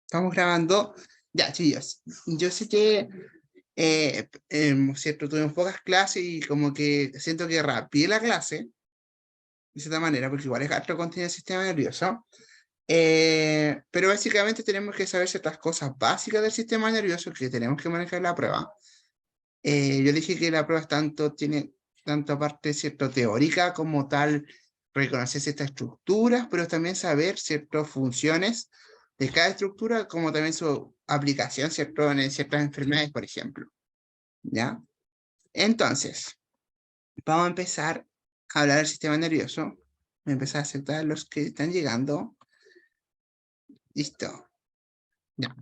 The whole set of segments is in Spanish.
Estamos grabando. Ya, chicos. Yo sé que, cierto, tuvimos pocas clases y como que siento que rapidé la clase, de cierta manera, porque igual es harto contenido del sistema nervioso. Pero básicamente tenemos que saber ciertas cosas básicas del sistema nervioso que tenemos que manejar en la prueba. Yo dije que la prueba tiene tanto parte, cierto, teórica como tal, reconocer ciertas estructuras, pero también saber ciertas funciones de cada estructura, como también su aplicación, cierto, en ciertas enfermedades, por ejemplo. ¿Ya? Entonces, vamos a empezar a hablar del sistema nervioso. Voy a empezar a aceptar los que están llegando. Listo. Ya.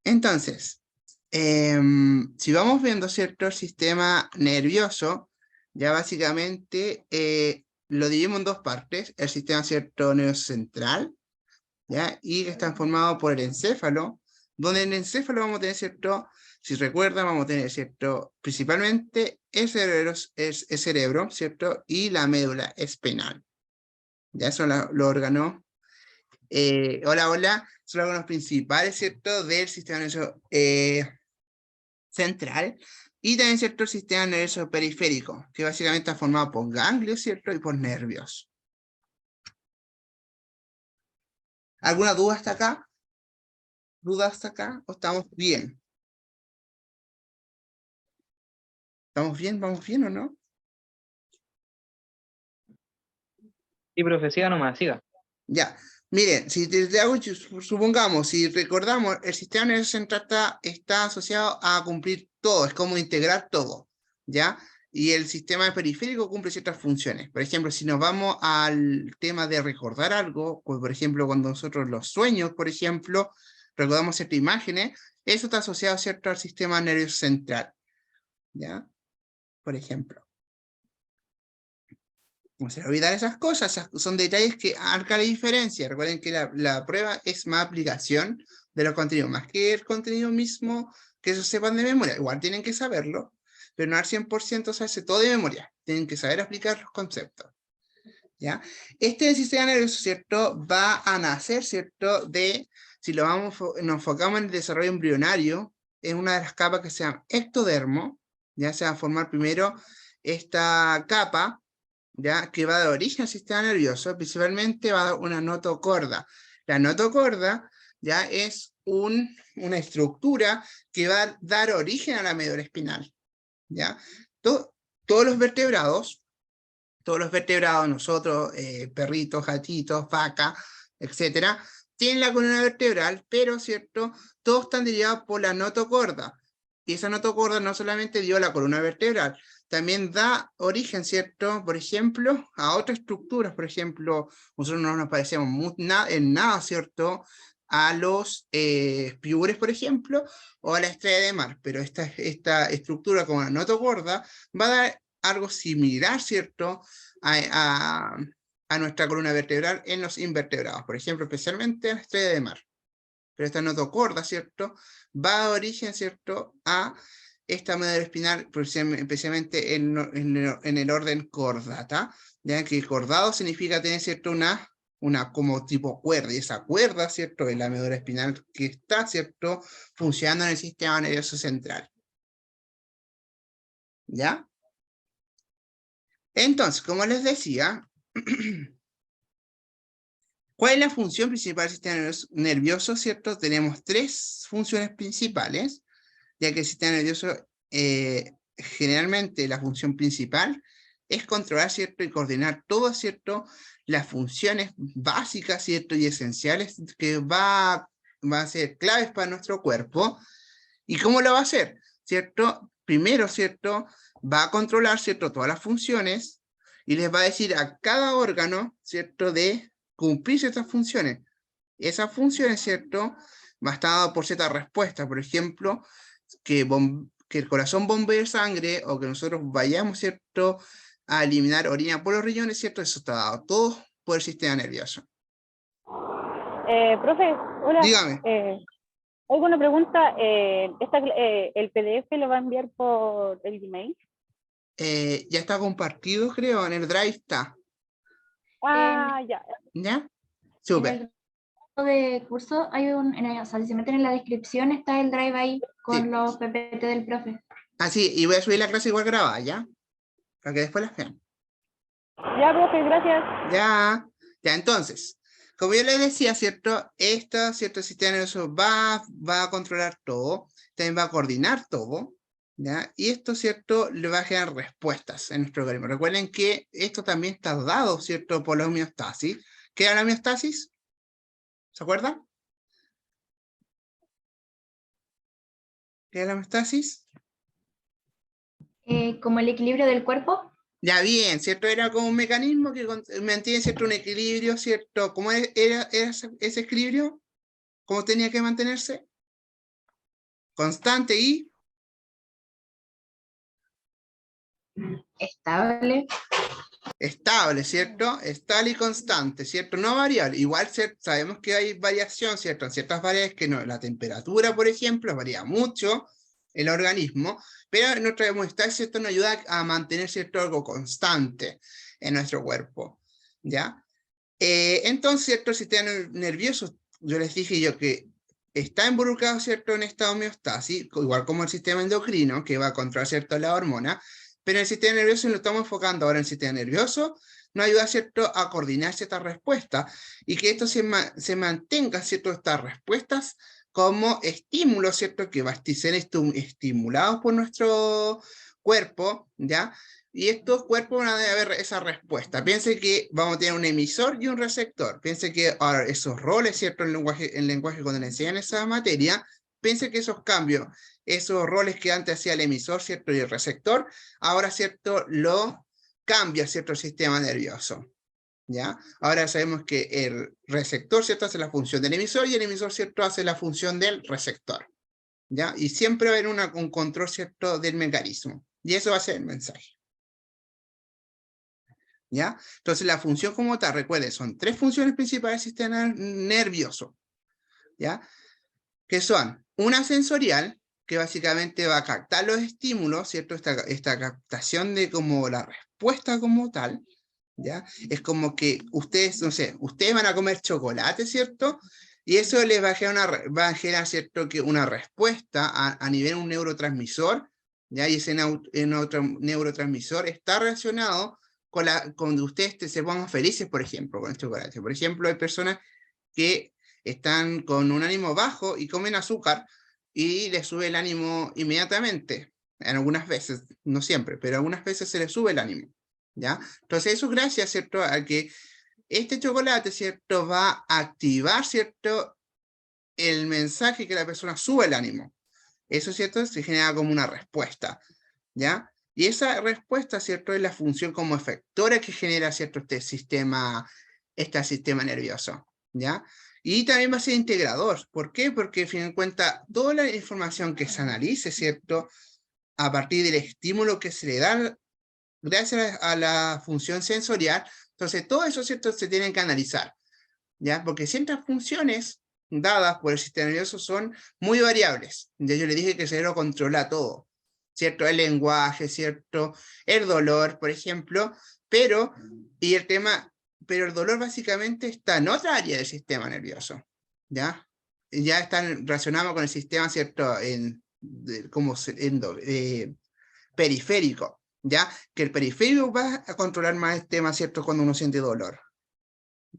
Entonces, si vamos viendo cierto el sistema nervioso, ya básicamente lo dividimos en dos partes, el sistema cierto nervioso central, ¿ya? Y que están formados por el encéfalo, donde en el encéfalo vamos a tener cierto, si recuerdan, vamos a tener cierto, principalmente el cerebro, ¿cierto? Y la médula espinal. Ya son los órganos hola, son los órganos principales, ¿cierto? Del sistema nervioso central, y también, ¿cierto? El sistema nervioso periférico, que básicamente está formado por ganglios, ¿cierto? Y por nervios. ¿Alguna duda hasta acá? ¿Duda hasta acá? ¿O estamos bien? ¿Estamos bien? ¿Vamos bien o no? Y profecía nomás, siga. Ya. Miren, si te hago, supongamos, si recordamos, el sistema nervioso central está asociado a cumplir todo, es como integrar todo, ¿ya? Y el sistema periférico cumple ciertas funciones. Por ejemplo, si nos vamos al tema de recordar algo, pues por ejemplo, cuando nosotros los sueños, por ejemplo, recordamos ciertas imágenes, eso está asociado, ¿cierto?, al sistema nervioso central, ¿ya? Por ejemplo. No se olvidar esas cosas, son detalles que marcan la diferencia. Recuerden que la prueba es más aplicación de los contenidos, más que el contenido mismo que eso sepan de memoria. Igual tienen que saberlo, pero no al 100% saberse todo de memoria. Tienen que saber aplicar los conceptos. ¿Ya? Este sistema nervioso, ¿cierto? Va a nacer, ¿cierto? Si nos enfocamos en el desarrollo embrionario, en una de las capas que se llama ectodermo, ya se va a formar primero esta capa, ¿ya? Que va a dar origen al sistema nervioso, principalmente va a dar una notocorda. La notocorda ya es una estructura que va a dar origen a la médula espinal, ¿ya? Todos los vertebrados, nosotros, perritos, gatitos, vaca, etcétera, tienen la columna vertebral, pero, ¿cierto? Todos están derivados por la notocorda. Y esa notocorda no solamente dio la columna vertebral, también da origen, ¿cierto? Por ejemplo, a otras estructuras. Por ejemplo, nosotros no nos parecemos en nada, ¿cierto?, a los piures, por ejemplo, o a la estrella de mar. Pero esta estructura como la notocorda va a dar algo similar, ¿cierto?, a, a nuestra columna vertebral en los invertebrados, por ejemplo, especialmente en la estrella de mar. Pero esta notocorda, ¿cierto?, va a dar origen, ¿cierto?, a esta médula espinal, especialmente en el orden cordata, ya que cordado significa tener, ¿cierto?, una como tipo cuerda, y esa cuerda, ¿cierto?, es la médula espinal que está, ¿cierto?, funcionando en el sistema nervioso central. ¿Ya? Entonces, como les decía, ¿cuál es la función principal del sistema nervioso? ¿Cierto? Tenemos tres funciones principales, ya que el sistema nervioso, generalmente la función principal es controlar, ¿cierto?, y coordinar todo, ¿cierto?, las funciones básicas, ¿cierto?, y esenciales que va a ser claves para nuestro cuerpo. ¿Y cómo lo va a hacer? ¿Cierto? Primero, ¿cierto?, va a controlar, ¿cierto?, todas las funciones y les va a decir a cada órgano, ¿cierto?, de cumplir ciertas funciones. Esas funciones, ¿cierto?, va a estar dado por ciertas respuestas. Por ejemplo, que el corazón bombee sangre, o que nosotros vayamos, ¿cierto?, a eliminar orina por los riñones, ¿cierto? Eso está dado todo por el sistema nervioso. Profe, hola. Dígame. Oigo una pregunta. ¿El PDF lo va a enviar por el Gmail? Ya está compartido, creo, en el Drive está. Ah, ya. ¿Ya? En el Súper. de curso hay o sea, si se meten en la descripción está el drive ahí con Sí. los PPT del profe. Ah, sí, y voy a subir la clase igual grabada, ¿ya? Para que después las vean. Ya, profe, gracias. Ya, entonces, como yo les decía, ¿cierto? ¿Cierto? Sistema nervioso va a controlar todo, también va a coordinar todo, ¿ya? Y esto, ¿cierto? Le va a generar respuestas en nuestro organismo. Recuerden que esto también está dado, ¿cierto? Por la homeostasis. ¿Qué era la homeostasis? ¿Se acuerdan? ¿Qué era la homeostasis? Como el equilibrio del cuerpo. Ya bien, ¿cierto? Era como un mecanismo que mantiene, ¿cierto? Un equilibrio, ¿cierto? ¿Cómo era ese equilibrio? ¿Cómo tenía que mantenerse? Constante y Estable. estable, ¿cierto? Estable y constante, ¿cierto? No variable. Igual sabemos que hay variación, ¿cierto? En ciertas variables que no, la temperatura, por ejemplo, varía mucho el organismo, pero nuestra homeostasis, ¿cierto? Nos ayuda a mantener, ¿cierto? Algo constante en nuestro cuerpo, ¿ya? Entonces, ¿cierto? El sistema nervioso, yo les dije que está involucrado, ¿cierto? En esta homeostasis, igual como el sistema endocrino, que va a controlar, ¿cierto? La hormona, pero en el sistema nervioso lo estamos enfocando ahora en el sistema nervioso, nos ayuda, ¿cierto? A coordinar ciertas respuestas y que esto se mantenga, ¿cierto? Estas respuestas como estímulos, ¿cierto? Que va a ser estimulados por nuestro cuerpo, ¿ya? Y estos cuerpos van a ver esa respuesta. Piense que vamos a tener un emisor y un receptor. Piense que ahora esos roles, ¿cierto? En lenguaje cuando le enseñan esa materia, piense que esos cambios, esos roles que antes hacía el emisor, ¿cierto? Y el receptor, ahora, ¿cierto? Lo cambia, ¿cierto? El sistema nervioso. ¿Ya? Ahora sabemos que el receptor, ¿cierto? Hace la función del emisor y el emisor, ¿cierto? Hace la función del receptor. ¿Ya? Y siempre va a haber un control, ¿cierto? Del mecanismo. Y eso va a ser el mensaje. ¿Ya? Entonces la función como tal, recuerden, son tres funciones principales del sistema nervioso, ¿ya? Que son una sensorial, que básicamente va a captar los estímulos, ¿cierto? Esta captación de como la respuesta como tal, ¿ya? Es como que ustedes, no sé, ustedes van a comer chocolate, ¿cierto? Y eso les va a generar, ¿cierto? Que una respuesta a nivel de un neurotransmisor, ¿ya? Y ese neurotransmisor está relacionado con ustedes se pongan felices, por ejemplo, con el chocolate. Por ejemplo, hay personas que están con un ánimo bajo y comen azúcar y les sube el ánimo inmediatamente. En algunas veces, no siempre, pero algunas veces se les sube el ánimo, ¿ya? Entonces eso gracias, ¿cierto? A que este chocolate, ¿cierto? Va a activar, ¿cierto? El mensaje que la persona sube el ánimo. Eso, ¿cierto? Se genera como una respuesta, ¿ya? Y esa respuesta, ¿cierto? Es la función como efectora que genera, ¿cierto? Este sistema nervioso, ¿ya? Y también va a ser integrador. ¿Por qué? Porque, a fin de cuentas, toda la información que se analice, ¿cierto? A partir del estímulo que se le da gracias a la función sensorial, entonces todo eso, ¿cierto? Se tiene que analizar, ¿ya? Porque ciertas funciones dadas por el sistema nervioso son muy variables. Ya yo le dije que el cerebro controla todo, ¿cierto? El lenguaje, ¿cierto? El dolor, por ejemplo, pero el dolor básicamente está en otra área del sistema nervioso, ¿ya? Ya están relacionados con el sistema, ¿cierto? Periférico, ¿ya? Que el periférico va a controlar más el tema, ¿cierto? Cuando uno siente dolor,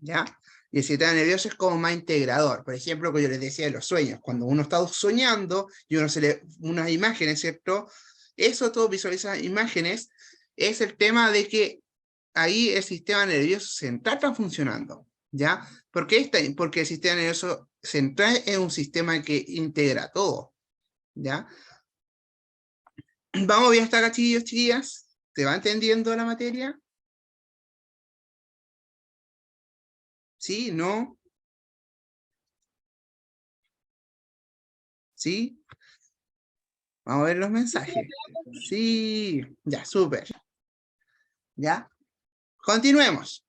¿ya? Y el sistema nervioso es como más integrador. Por ejemplo, que yo les decía de los sueños, cuando uno está soñando y uno se le unas imágenes, ¿cierto? Eso todo visualiza imágenes, es el tema de que ahí el sistema nervioso central está funcionando, ¿ya? Porque el sistema nervioso central es un sistema que integra todo, ¿ya? Vamos bien hasta acá, chiquillos, chiquillas. ¿Se va entendiendo la materia? ¿Sí? ¿No? ¿Sí? Vamos a ver los mensajes. Sí, ya, súper. ¿Ya? Continuemos.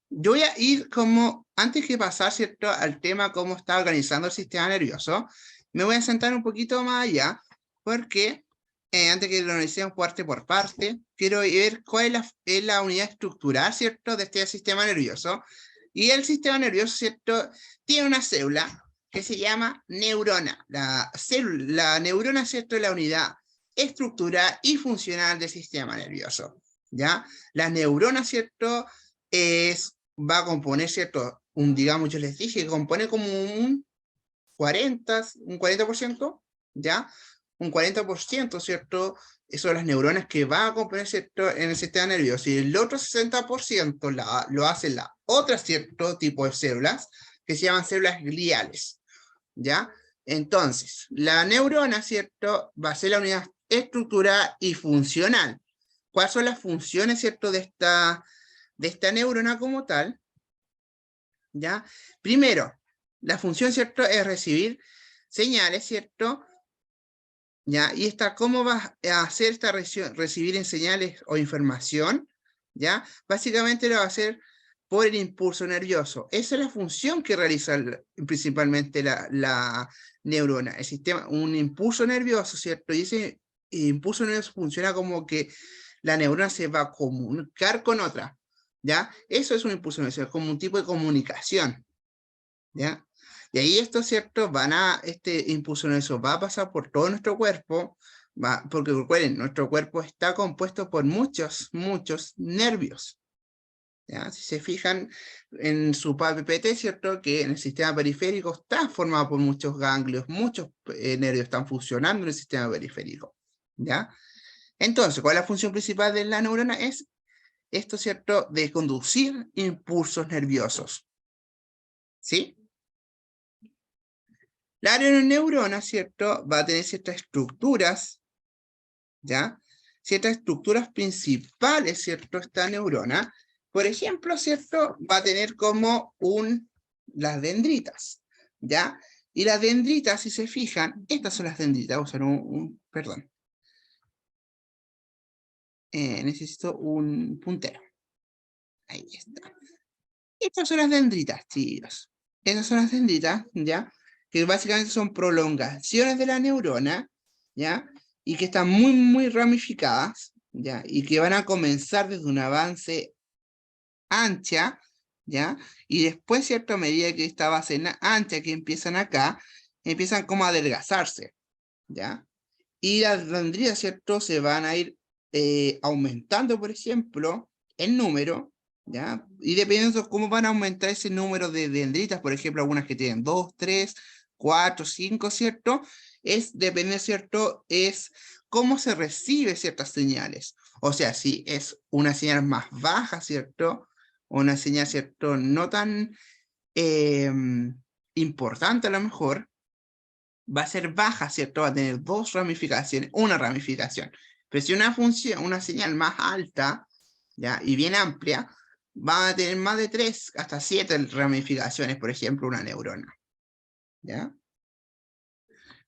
Yo voy a ir como, antes que pasar, ¿cierto? Al tema cómo está organizando el sistema nervioso, me voy a sentar un poquito más allá, porque antes que lo analicemos parte por parte, quiero ver cuál es la unidad estructural, ¿cierto? De este sistema nervioso. Y el sistema nervioso, ¿cierto? Tiene una célula que se llama neurona. La neurona, ¿cierto? Es la unidad estructural y funcional del sistema nervioso, ¿ya? La neurona, ¿cierto? Va a componer, ¿cierto? Digamos, yo les dije, que compone como un 40%, ¿ya? Un 40%, ¿cierto? Eso son las neuronas que van a componer, ¿cierto? En el sistema nervioso. Y el otro 60% lo hacen las otras, ¿cierto? Tipo de células, que se llaman células gliales, ¿ya? Entonces, la neurona, ¿cierto? Va a ser la unidad estructural y funcional. ¿Cuáles son las funciones, ¿cierto? De esta neurona como tal, ¿ya? Primero, la función, ¿cierto? Es recibir señales, ¿cierto? ¿Ya? Y ¿cómo va a hacer esta recibir en señales o información? ¿Ya? Básicamente lo va a hacer por el impulso nervioso. Esa es la función que realiza principalmente la neurona, el sistema, un impulso nervioso, ¿cierto? Y ese impulso nervioso funciona como que la neurona se va a comunicar con otra, ¿ya? Eso es un impulso nervioso, es como un tipo de comunicación, ¿ya? Y ahí esto, ¿cierto? Este impulso nervioso va a pasar por todo nuestro cuerpo, porque recuerden, nuestro cuerpo está compuesto por muchos nervios, ¿ya? Si se fijan en su PPT, ¿cierto? Que en el sistema periférico está formado por muchos ganglios, muchos nervios están funcionando en el sistema periférico, ¿ya? Entonces, ¿cuál es la función principal de la neurona? Es esto, ¿cierto? De conducir impulsos nerviosos, ¿sí? La neurona, ¿cierto? Va a tener ciertas estructuras, ¿ya? Ciertas estructuras principales, ¿cierto? Esta neurona, por ejemplo, ¿cierto? Va a tener como las dendritas, ¿ya? Y las dendritas, si se fijan, estas son las dendritas, voy a usar perdón. Necesito un puntero. Ahí está. Estas son las dendritas, chicos. Esas son las dendritas, ¿ya? Que básicamente son prolongaciones de la neurona, ¿ya? Y que están muy ramificadas, ¿ya? Y que van a comenzar desde un avance ancha, ¿ya? Y después, ¿cierto? A medida que esta base ancha que empiezan acá, empiezan como a adelgazarse, ¿ya? Y las dendritas, ¿cierto? Se van a ir aumentando, por ejemplo, el número, ¿ya? Y dependiendo de cómo van a aumentar ese número de dendritas, por ejemplo, algunas que tienen 2, 3, 4, 5, ¿cierto? Depende, ¿cierto? Es cómo se recibe ciertas señales. O sea, si es una señal más baja, ¿cierto? O una señal, ¿cierto? No tan importante a lo mejor, va a ser baja, ¿cierto? Va a tener dos ramificaciones, una ramificación. Pero si una señal más alta, ¿ya? Y bien amplia, va a tener más de 3 hasta 7 ramificaciones, por ejemplo, una neurona, ¿ya?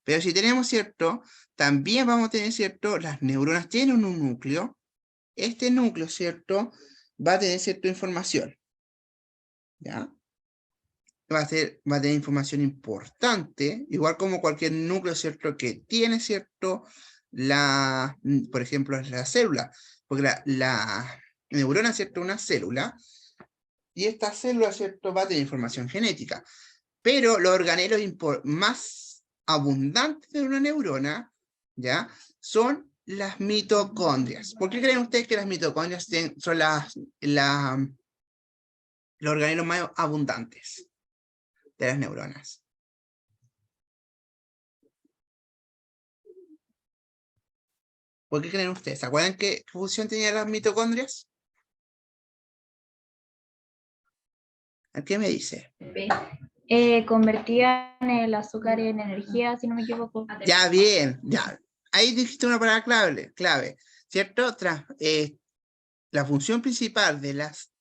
Pero si tenemos, ¿cierto? También vamos a tener, ¿cierto? Las neuronas tienen un núcleo. Este núcleo, ¿cierto? Va a tener, ¿cierto? Información, ¿ya? Va a tener información importante, igual como cualquier núcleo, ¿cierto? Que tiene, ¿cierto? Por ejemplo, la célula, porque la neurona, ¿cierto? Una célula, y esta célula, ¿cierto? Va a tener información genética, pero los organelos más abundantes de una neurona, ¿ya? Son las mitocondrias. ¿Por qué creen ustedes que las mitocondrias son los organelos más abundantes de las neuronas? ¿Por qué creen ustedes? ¿Se acuerdan qué función tenían las mitocondrias? ¿A qué me dice? Convertían el azúcar en energía, si no me equivoco. Ya, bien, ya. Ahí dijiste una palabra clave, ¿cierto? La función principal de las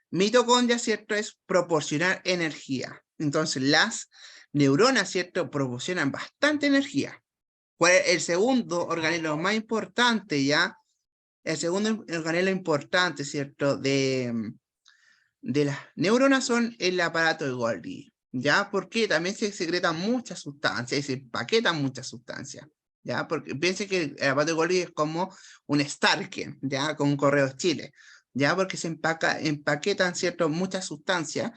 mitocondrias, ¿cierto? Es proporcionar energía. Entonces, las neuronas, ¿cierto? Proporcionan bastante energía. ¿Cuál es el segundo organelo más importante, ya? El segundo organelo importante, ¿cierto? De las neuronas son el aparato de Golgi, ¿ya? Porque también se secretan muchas sustancias y se empaquetan muchas sustancias, ¿ya? Porque piensen que el aparato de Golgi es como un Starke, ¿ya? Con un Correo Chile. ya porque se empaquetan, ¿cierto? Muchas sustancias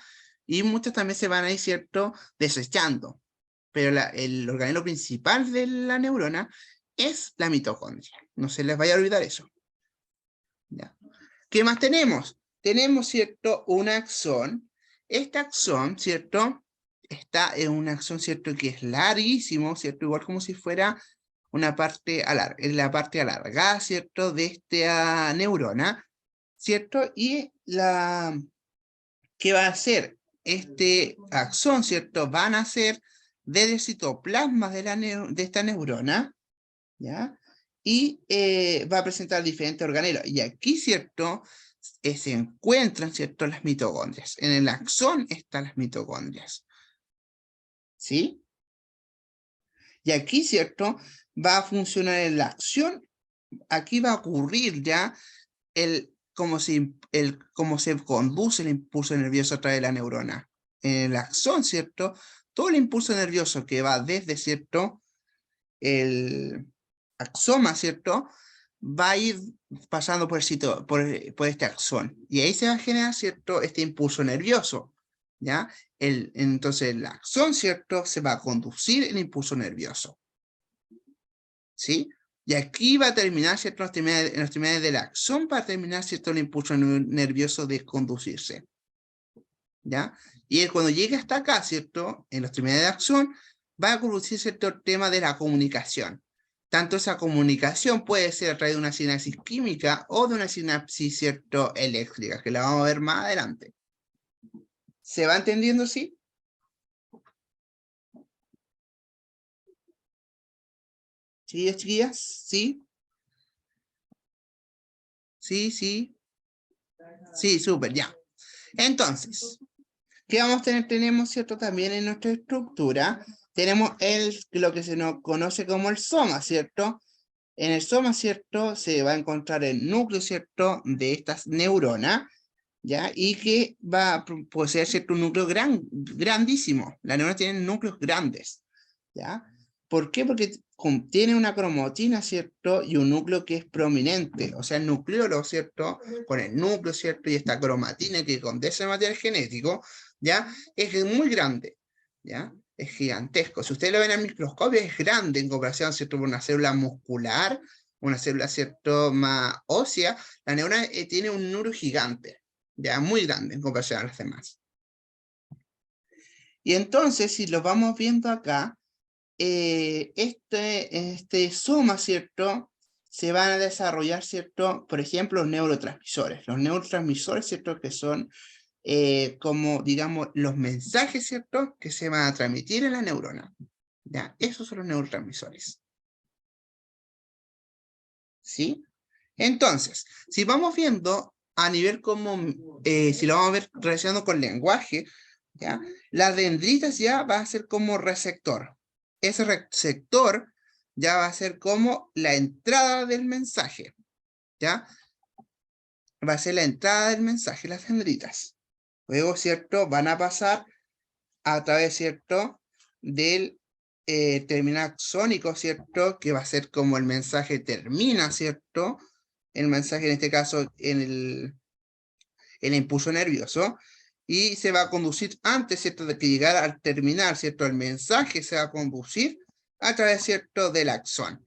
y muchas también se van a ir, ¿cierto? Desechando. Pero el organelo principal de la neurona es la mitocondria. No se les vaya a olvidar eso. ¿Ya? ¿Qué más tenemos? Tenemos, ¿cierto? Un axón. Este axón, ¿cierto? Está en un axón, ¿cierto? Que es larguísimo, ¿cierto? Igual como si fuera una parte en la parte alargada, ¿cierto? De esta neurona, ¿cierto? Y ¿qué va a hacer? Este axón, ¿cierto? Van a ser desde citoplasmas de esta neurona, ¿ya? Y va a presentar diferentes organelos. Y aquí, ¿cierto? Se encuentran, ¿cierto? Las mitocondrias. En el axón están las mitocondrias. ¿Sí? Y aquí, ¿cierto? Va a funcionar la acción. Aquí va a ocurrir ya cómo se conduce el impulso nervioso a través de la neurona. En el axón, ¿cierto? Todo el impulso nervioso que va desde, ¿cierto? El axoma, ¿cierto? Va a ir pasando por este axón. Y ahí se va a generar, ¿cierto? Este impulso nervioso, ¿ya? Entonces el axón, ¿cierto? Se va a conducir el impulso nervioso. ¿Sí? Y aquí va a terminar, ¿cierto? En los terminales del axón va a terminar, ¿cierto? El impulso nervioso de conducirse. ¿Ya? Y cuando llegue hasta acá, ¿cierto? En los terminales del axón va a conducir, ¿cierto? El tema de la comunicación. Tanto esa comunicación puede ser a través de una sinapsis química o de una sinapsis, ¿cierto? Eléctrica, que la vamos a ver más adelante. ¿Se va entendiendo, sí? ¿Sí, chiquillas? ¿Sí? ¿Sí, sí? Sí, súper, ya. Entonces, ¿qué vamos a tener? Tenemos, ¿cierto? También en nuestra estructura, tenemos lo que se nos conoce como el soma, ¿cierto? En el soma, ¿cierto? Se va a encontrar el núcleo, ¿cierto? De estas neuronas, ¿ya? Y que va a poseer, ¿cierto? Un núcleo grandísimo. Las neuronas tienen núcleos grandes, ¿ya? ¿Por qué? Porque contiene una cromatina, ¿cierto? Y un núcleo que es prominente, o sea, el nucleolo, ¿cierto? Con el núcleo, ¿cierto? Y esta cromatina que condensa el material genético, ¿ya? Es muy grande, ¿ya? Es gigantesco. Si ustedes lo ven al microscopio, es grande en comparación, ¿cierto? Con una célula muscular, una célula, ¿cierto? Más ósea. La neurona tiene un núcleo gigante, ¿ya? Muy grande en comparación a las demás. Y entonces, si lo vamos viendo acá, este soma, ¿cierto? Se van a desarrollar, ¿cierto? Por ejemplo, los neurotransmisores. Los neurotransmisores, ¿cierto? Que son como, digamos, los mensajes, ¿cierto? Que se van a transmitir en la neurona. ¿Ya? Esos son los neurotransmisores. ¿Sí? Entonces, si vamos viendo a nivel como, si lo vamos a ver relacionado con lenguaje, ¿ya? La dendritas ya va a ser como receptor. Ese receptor ya va a ser como la entrada del mensaje, ¿ya? Va a ser la entrada del mensaje, las dendritas. Luego, ¿cierto? Van a pasar a través, ¿cierto? Del terminal axónico, ¿cierto? Que va a ser como el mensaje termina, ¿cierto? El mensaje en este caso en el impulso nervioso. Y se va a conducir antes, ¿cierto? De que llegara al terminal, ¿cierto? El mensaje se va a conducir a través, ¿cierto? Del axón.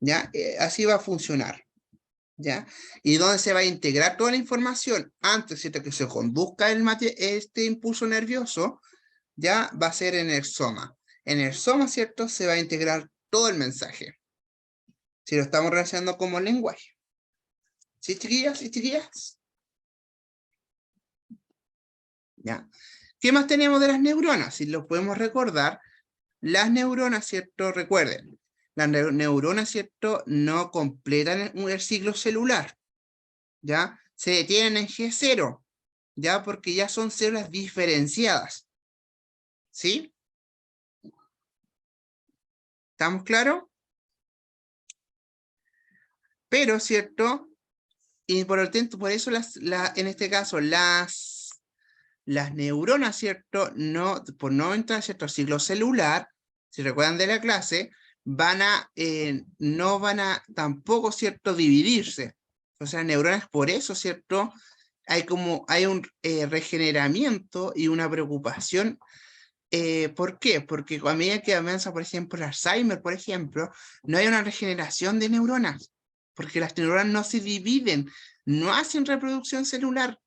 ¿Ya? Así va a funcionar. ¿Ya? Y donde se va a integrar toda la información antes, ¿cierto? Que se conduzca este impulso nervioso, ya va a ser en el soma. En el soma, ¿cierto? Se va a integrar todo el mensaje. Si lo estamos relacionando como lenguaje. ¿Sí, chiquillas y chiquillas? ¿Ya? ¿Qué más tenemos de las neuronas? Si lo podemos recordar, las neuronas, ¿cierto? Recuerden, las neuronas, ¿cierto? No completan el ciclo celular, ¿ya? Se detienen en G0, ¿ya? Porque ya son células diferenciadas, ¿sí? ¿Estamos claros? Pero, ¿cierto? Y por eso en este caso las neuronas, ¿cierto? No, por no entrar, ¿cierto? Al ciclo celular, si recuerdan de la clase, no van a tampoco, ¿cierto? Dividirse, Entonces las neuronas, por eso, ¿cierto? Hay un regeneramiento y una preocupación. ¿Por qué? Porque a medida que avanza, por ejemplo, el Alzheimer, por ejemplo, no hay una regeneración de neuronas, porque las neuronas no se dividen, no hacen reproducción celular,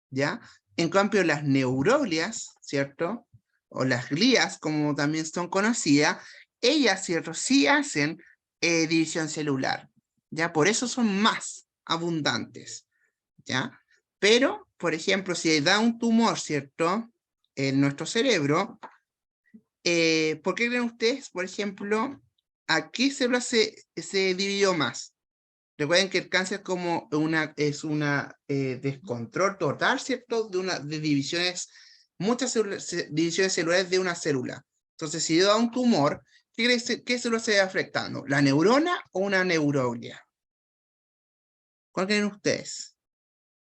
¿ya? En cambio, las neuroglias, ¿cierto? O las glías, como también son conocidas, ellas, ¿cierto? Sí hacen división celular, ¿ya? Por eso son más abundantes, ¿ya? Pero, por ejemplo, si da un tumor, ¿cierto? En nuestro cerebro, ¿por qué creen ustedes, por ejemplo, a qué célula se dividió más? Recuerden que el cáncer es una descontrol total, ¿cierto? De divisiones, muchas divisiones celulares de una célula. Entonces, si da un tumor, ¿qué célula se va afectando? ¿La neurona o una neuroglia? ¿Cuál creen ustedes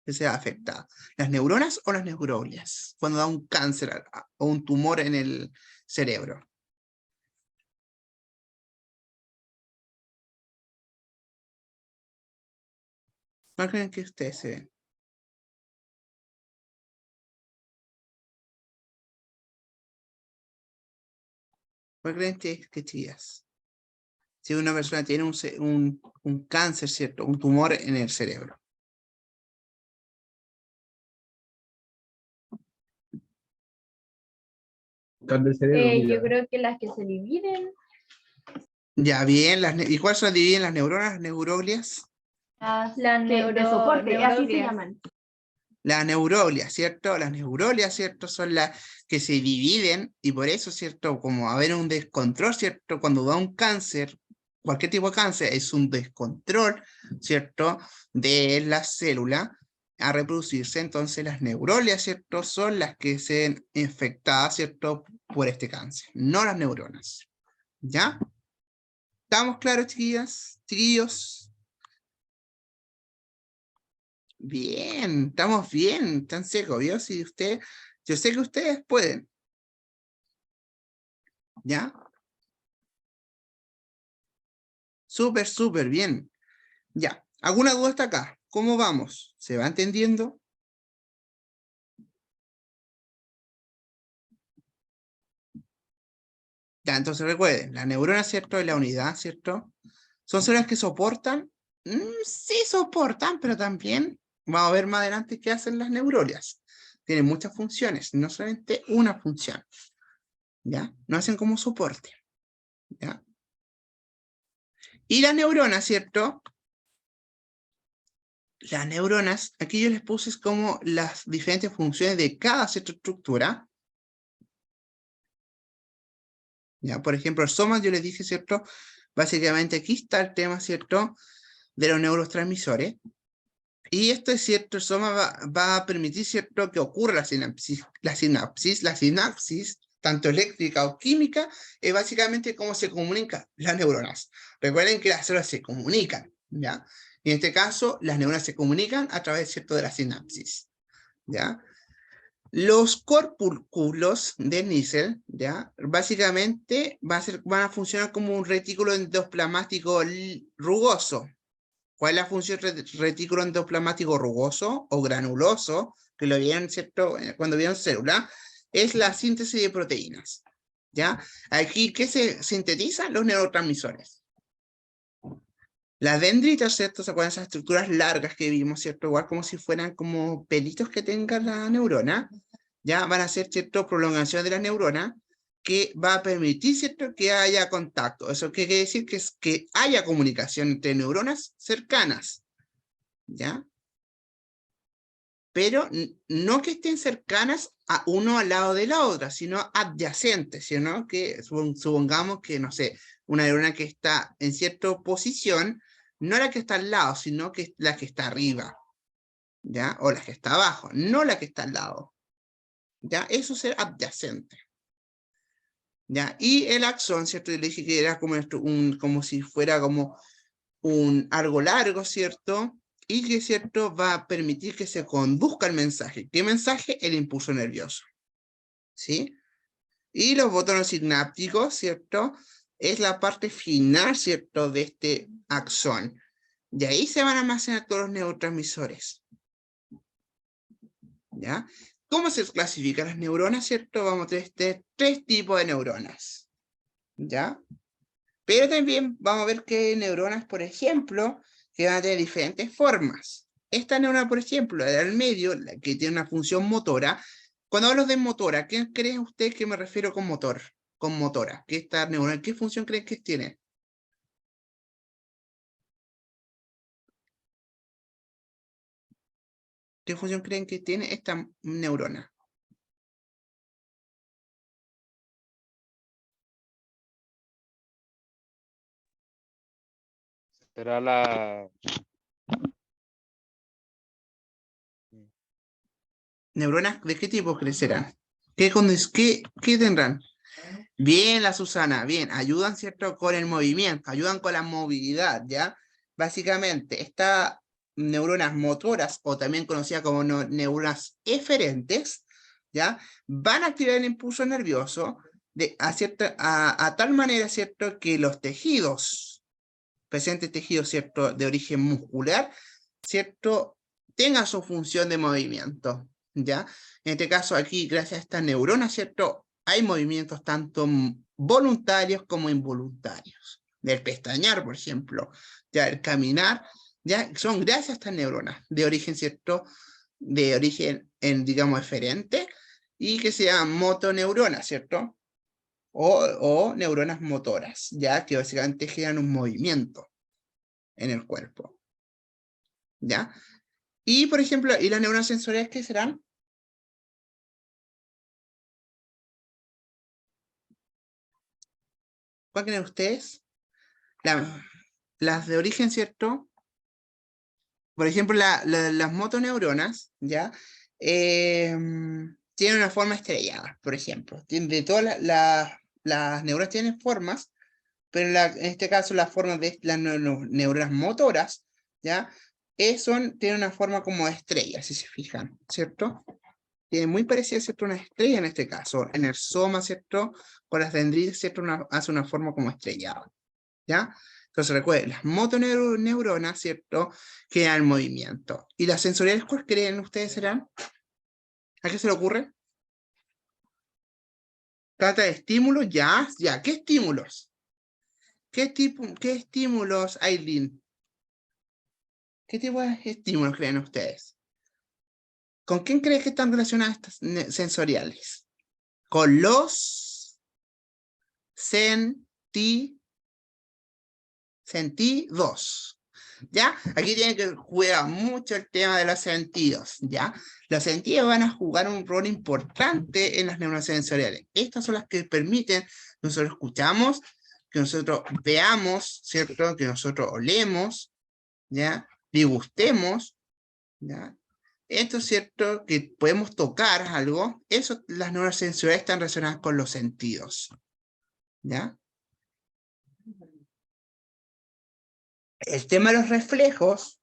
que sea afectada? ¿Las neuronas o las neuroglias? Cuando da un cáncer o un tumor en el cerebro. ¿Cuál creen que ustedes se ven? ¿Cuál creen que chillas? Si una persona tiene un cáncer, ¿cierto? Un tumor en el cerebro. Yo creo que las que se dividen, Ya, bien. ¿Y cuáles se dividen las neuronas, las neuroglias? las de soporte, así se neuroglias. llaman. Las neuroglias, ¿cierto? Las neuroglias, ¿cierto? Son las que se dividen y por eso, ¿cierto? Como haber un descontrol, ¿cierto? Cuando da un cáncer, cualquier tipo de cáncer, es un descontrol, ¿cierto? De la célula a reproducirse. Entonces las neuroglias, ¿cierto? Son las que se ven infectadas, ¿cierto? Por este cáncer, no las neuronas. ¿Ya? ¿Estamos claros, chiquillas? Chiquillos. Bien, estamos bien, tan secos, ¿vio? Si usted, yo sé que ustedes pueden. ¿Ya? Súper, súper bien. Ya. ¿Alguna duda hasta acá? ¿Cómo vamos? ¿Se va entendiendo? Ya, entonces recuerden, la neurona, ¿cierto? Es la unidad, ¿cierto? ¿Son células que soportan? Sí soportan, pero también vamos a ver más adelante qué hacen las neurolias. Tienen muchas funciones, no solamente una función. ¿Ya? No hacen como soporte. ¿Ya? Y la neurona, ¿cierto? Las neuronas, aquí yo les puse como las diferentes funciones de cada cierta estructura. Ya, por ejemplo, el soma yo les dije, ¿cierto? Básicamente aquí está el tema, ¿cierto? De los neurotransmisores. Y esto es cierto, el soma va a permitir, ¿cierto? Que ocurra la sinapsis, tanto eléctrica o química, es básicamente cómo se comunican las neuronas. Recuerden que las células se comunican, ¿ya? Y en este caso, las neuronas se comunican a través, ¿cierto? De la sinapsis, ¿ya? Los corpúsculos de Nissl, ¿ya? Básicamente van a funcionar como un retículo endoplasmático rugoso. ¿Cuál es la función retículo endoplasmático rugoso o granuloso? Que lo vieron, ¿cierto? Cuando vieron célula, es la síntesis de proteínas, ¿ya? Aquí, ¿qué se sintetizan? Los neurotransmisores. Las dendritas, ¿cierto? ¿Se acuerdan esas estructuras largas que vimos, ¿cierto? Igual como si fueran como pelitos que tenga la neurona, ya van a ser, ¿cierto? Prolongación de la neurona que va a permitir, ¿cierto? Que haya contacto. ¿Eso qué quiere decir? Que haya comunicación entre neuronas cercanas, ¿ya? Pero no que estén cercanas a uno al lado de la otra, sino adyacentes, sino que supongamos que, no sé, una neurona que está en cierta posición, no la que está al lado, sino que la que está arriba, ¿ya? O la que está abajo, no la que está al lado, ¿ya? Eso es ser adyacente, ¿ya? Y el axón, ¿cierto? Yo le dije que era como si fuera como algo largo, ¿cierto? Y que, ¿cierto? Va a permitir que se conduzca el mensaje. ¿Qué mensaje? El impulso nervioso, ¿sí? Y los botones sinápticos, ¿cierto? Es la parte final, ¿cierto? De este axón. Y ahí se van a almacenar todos los neurotransmisores. ¿Ya? ¿Cómo se clasifican las neuronas, cierto? Vamos a tener tres tipos de neuronas. ¿Ya? Pero también vamos a ver que hay neuronas, por ejemplo, que van a tener diferentes formas. Esta neurona, por ejemplo, la del medio, la que tiene una función motora. Cuando hablo de motora, ¿qué creen ustedes que me refiero con motor? Con motora. ¿Qué esta neurona, qué función creen que tiene? ¿Qué función creen que tiene esta neurona? Será la... ¿Neuronas de qué tipo crecerán? ¿Qué tendrán? Bien, la Susana, bien, ayudan, ¿cierto? Con el movimiento, ayudan con la movilidad, ¿ya? Básicamente, estas neuronas motoras, o también conocidas como neuronas eferentes, ¿ya? Van a activar el impulso nervioso a tal manera, ¿cierto? Que los tejidos, presentes tejidos, ¿cierto? De origen muscular, ¿cierto? Tengan su función de movimiento, ¿ya? En este caso aquí, gracias a estas neuronas, ¿cierto? Hay movimientos tanto voluntarios como involuntarios. Del pestañear, por ejemplo, ya el caminar, ya son gracias a estas neuronas de origen, ¿cierto? De origen, digamos, eferente, y que se llaman motoneuronas, ¿cierto? O neuronas motoras, ya que básicamente generan un movimiento en el cuerpo, ¿ya? Y, por ejemplo, ¿y las neuronas sensoriales qué serán? ¿Cuál creen ustedes? Las de origen, ¿cierto? Por ejemplo, las motoneuronas, ¿ya? Tienen una forma estrellada, por ejemplo. De todas las neuronas tienen formas, pero en este caso las formas de las neuronas motoras, ¿ya? Tienen una forma como de estrella, si se fijan, ¿cierto? Tiene muy parecida, ¿cierto? Una estrella en este caso. En el soma, ¿cierto? Con las dendritas, ¿cierto? Hace una forma como estrellada, ¿ya? Entonces recuerden, las motoneuronas, ¿cierto? Crean movimiento. ¿Y las sensoriales cuáles creen ustedes serán? ¿A qué se le ocurre? Trata de estímulos, ya. ¿Qué estímulos? ¿Qué estímulos, Aileen? ¿Qué tipo de estímulos creen ustedes? ¿Con quién creen que están relacionadas estas sensoriales? Con los sentidos. ¿Ya? Aquí tienen que jugar mucho el tema de los sentidos, ¿ya? Los sentidos van a jugar un rol importante en las neuronas sensoriales. Estas son las que permiten que nosotros escuchamos, que nosotros veamos, ¿cierto? Que nosotros olemos, ¿ya? Digustemos, ¿ya? Esto es cierto, que podemos tocar algo. Eso, las neuronas sensoriales están relacionadas con los sentidos, ¿ya? El tema de los reflejos,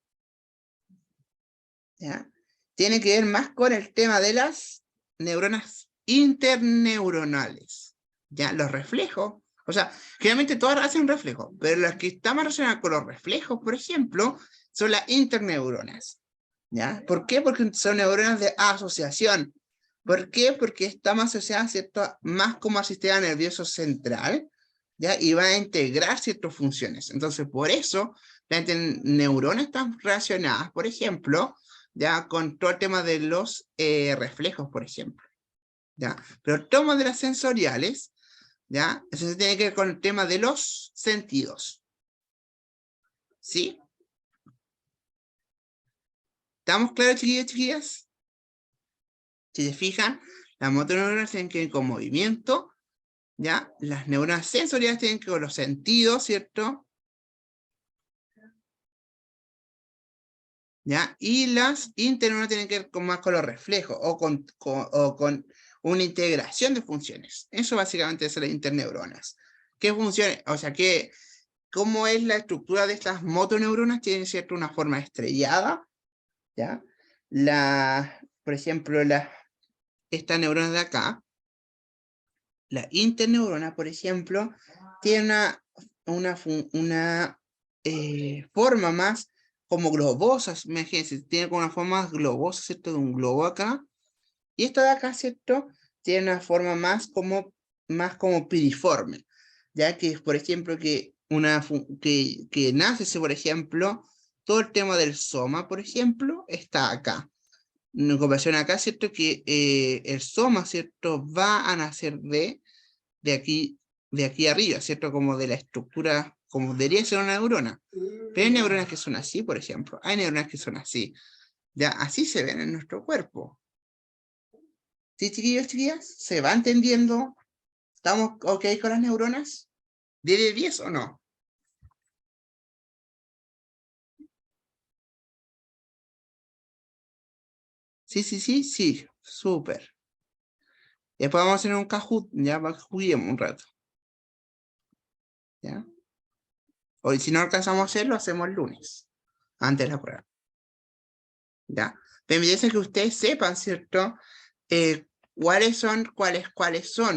¿ya? Tiene que ver más con el tema de las neuronas interneuronales, ¿ya? Los reflejos, o sea, generalmente todas hacen reflejos, pero las que están más relacionadas con los reflejos, por ejemplo, son las interneuronas, ¿ya? ¿Por qué? Porque son neuronas de asociación. ¿Por qué? Porque está más asociada, ¿cierto? Más como al sistema nervioso central, ¿ya? Y va a integrar ciertas funciones. Entonces, por eso, las neuronas están relacionadas, por ejemplo, ya con todo el tema de los reflejos, por ejemplo, ¿ya? Pero el tema de las sensoriales, ¿ya? Eso tiene que ver con el tema de los sentidos. ¿Sí? ¿Estamos claros, chiquillos, chiquillas? Si se fijan, las motoneuronas tienen que ver con movimiento, ¿ya? Las neuronas sensoriales tienen que ver con los sentidos, ¿cierto? ¿Ya? Y las interneuronas tienen que ver más con los reflejos o con una integración de funciones. Eso básicamente son las interneuronas. ¿Qué funciones? O sea, ¿cómo es la estructura de estas motoneuronas? Tienen, ¿cierto? Una forma estrellada, ¿ya? Por ejemplo, esta neurona de acá, la interneurona, por ejemplo, tiene una forma más como globosas, imagínense, tiene como una forma globosa, ¿cierto? De un globo acá. Y esta de acá, ¿cierto? Tiene una forma más como piriforme, ya que, por ejemplo, que nace, por ejemplo, todo el tema del soma, por ejemplo, está acá. En comparación acá, ¿cierto? Que el soma, ¿cierto? Va a nacer de aquí arriba, ¿cierto? Como de la estructura, como debería ser una neurona. Pero hay neuronas que son así, por ejemplo. Hay neuronas que son así. Ya, así se ven en nuestro cuerpo. ¿Sí, chiquillos, chiquillas? ¿Se va entendiendo? ¿Estamos ok con las neuronas? ¿10 de 10 o no? Sí, sí, sí, sí. Súper. Después vamos a hacer un Kahoot, ya, juguemos un rato. ¿Ya? Hoy si no alcanzamos a hacerlo, hacemos el lunes, antes de la prueba. ¿Ya? Pero me interesa que ustedes sepan, ¿cierto? Cuáles son,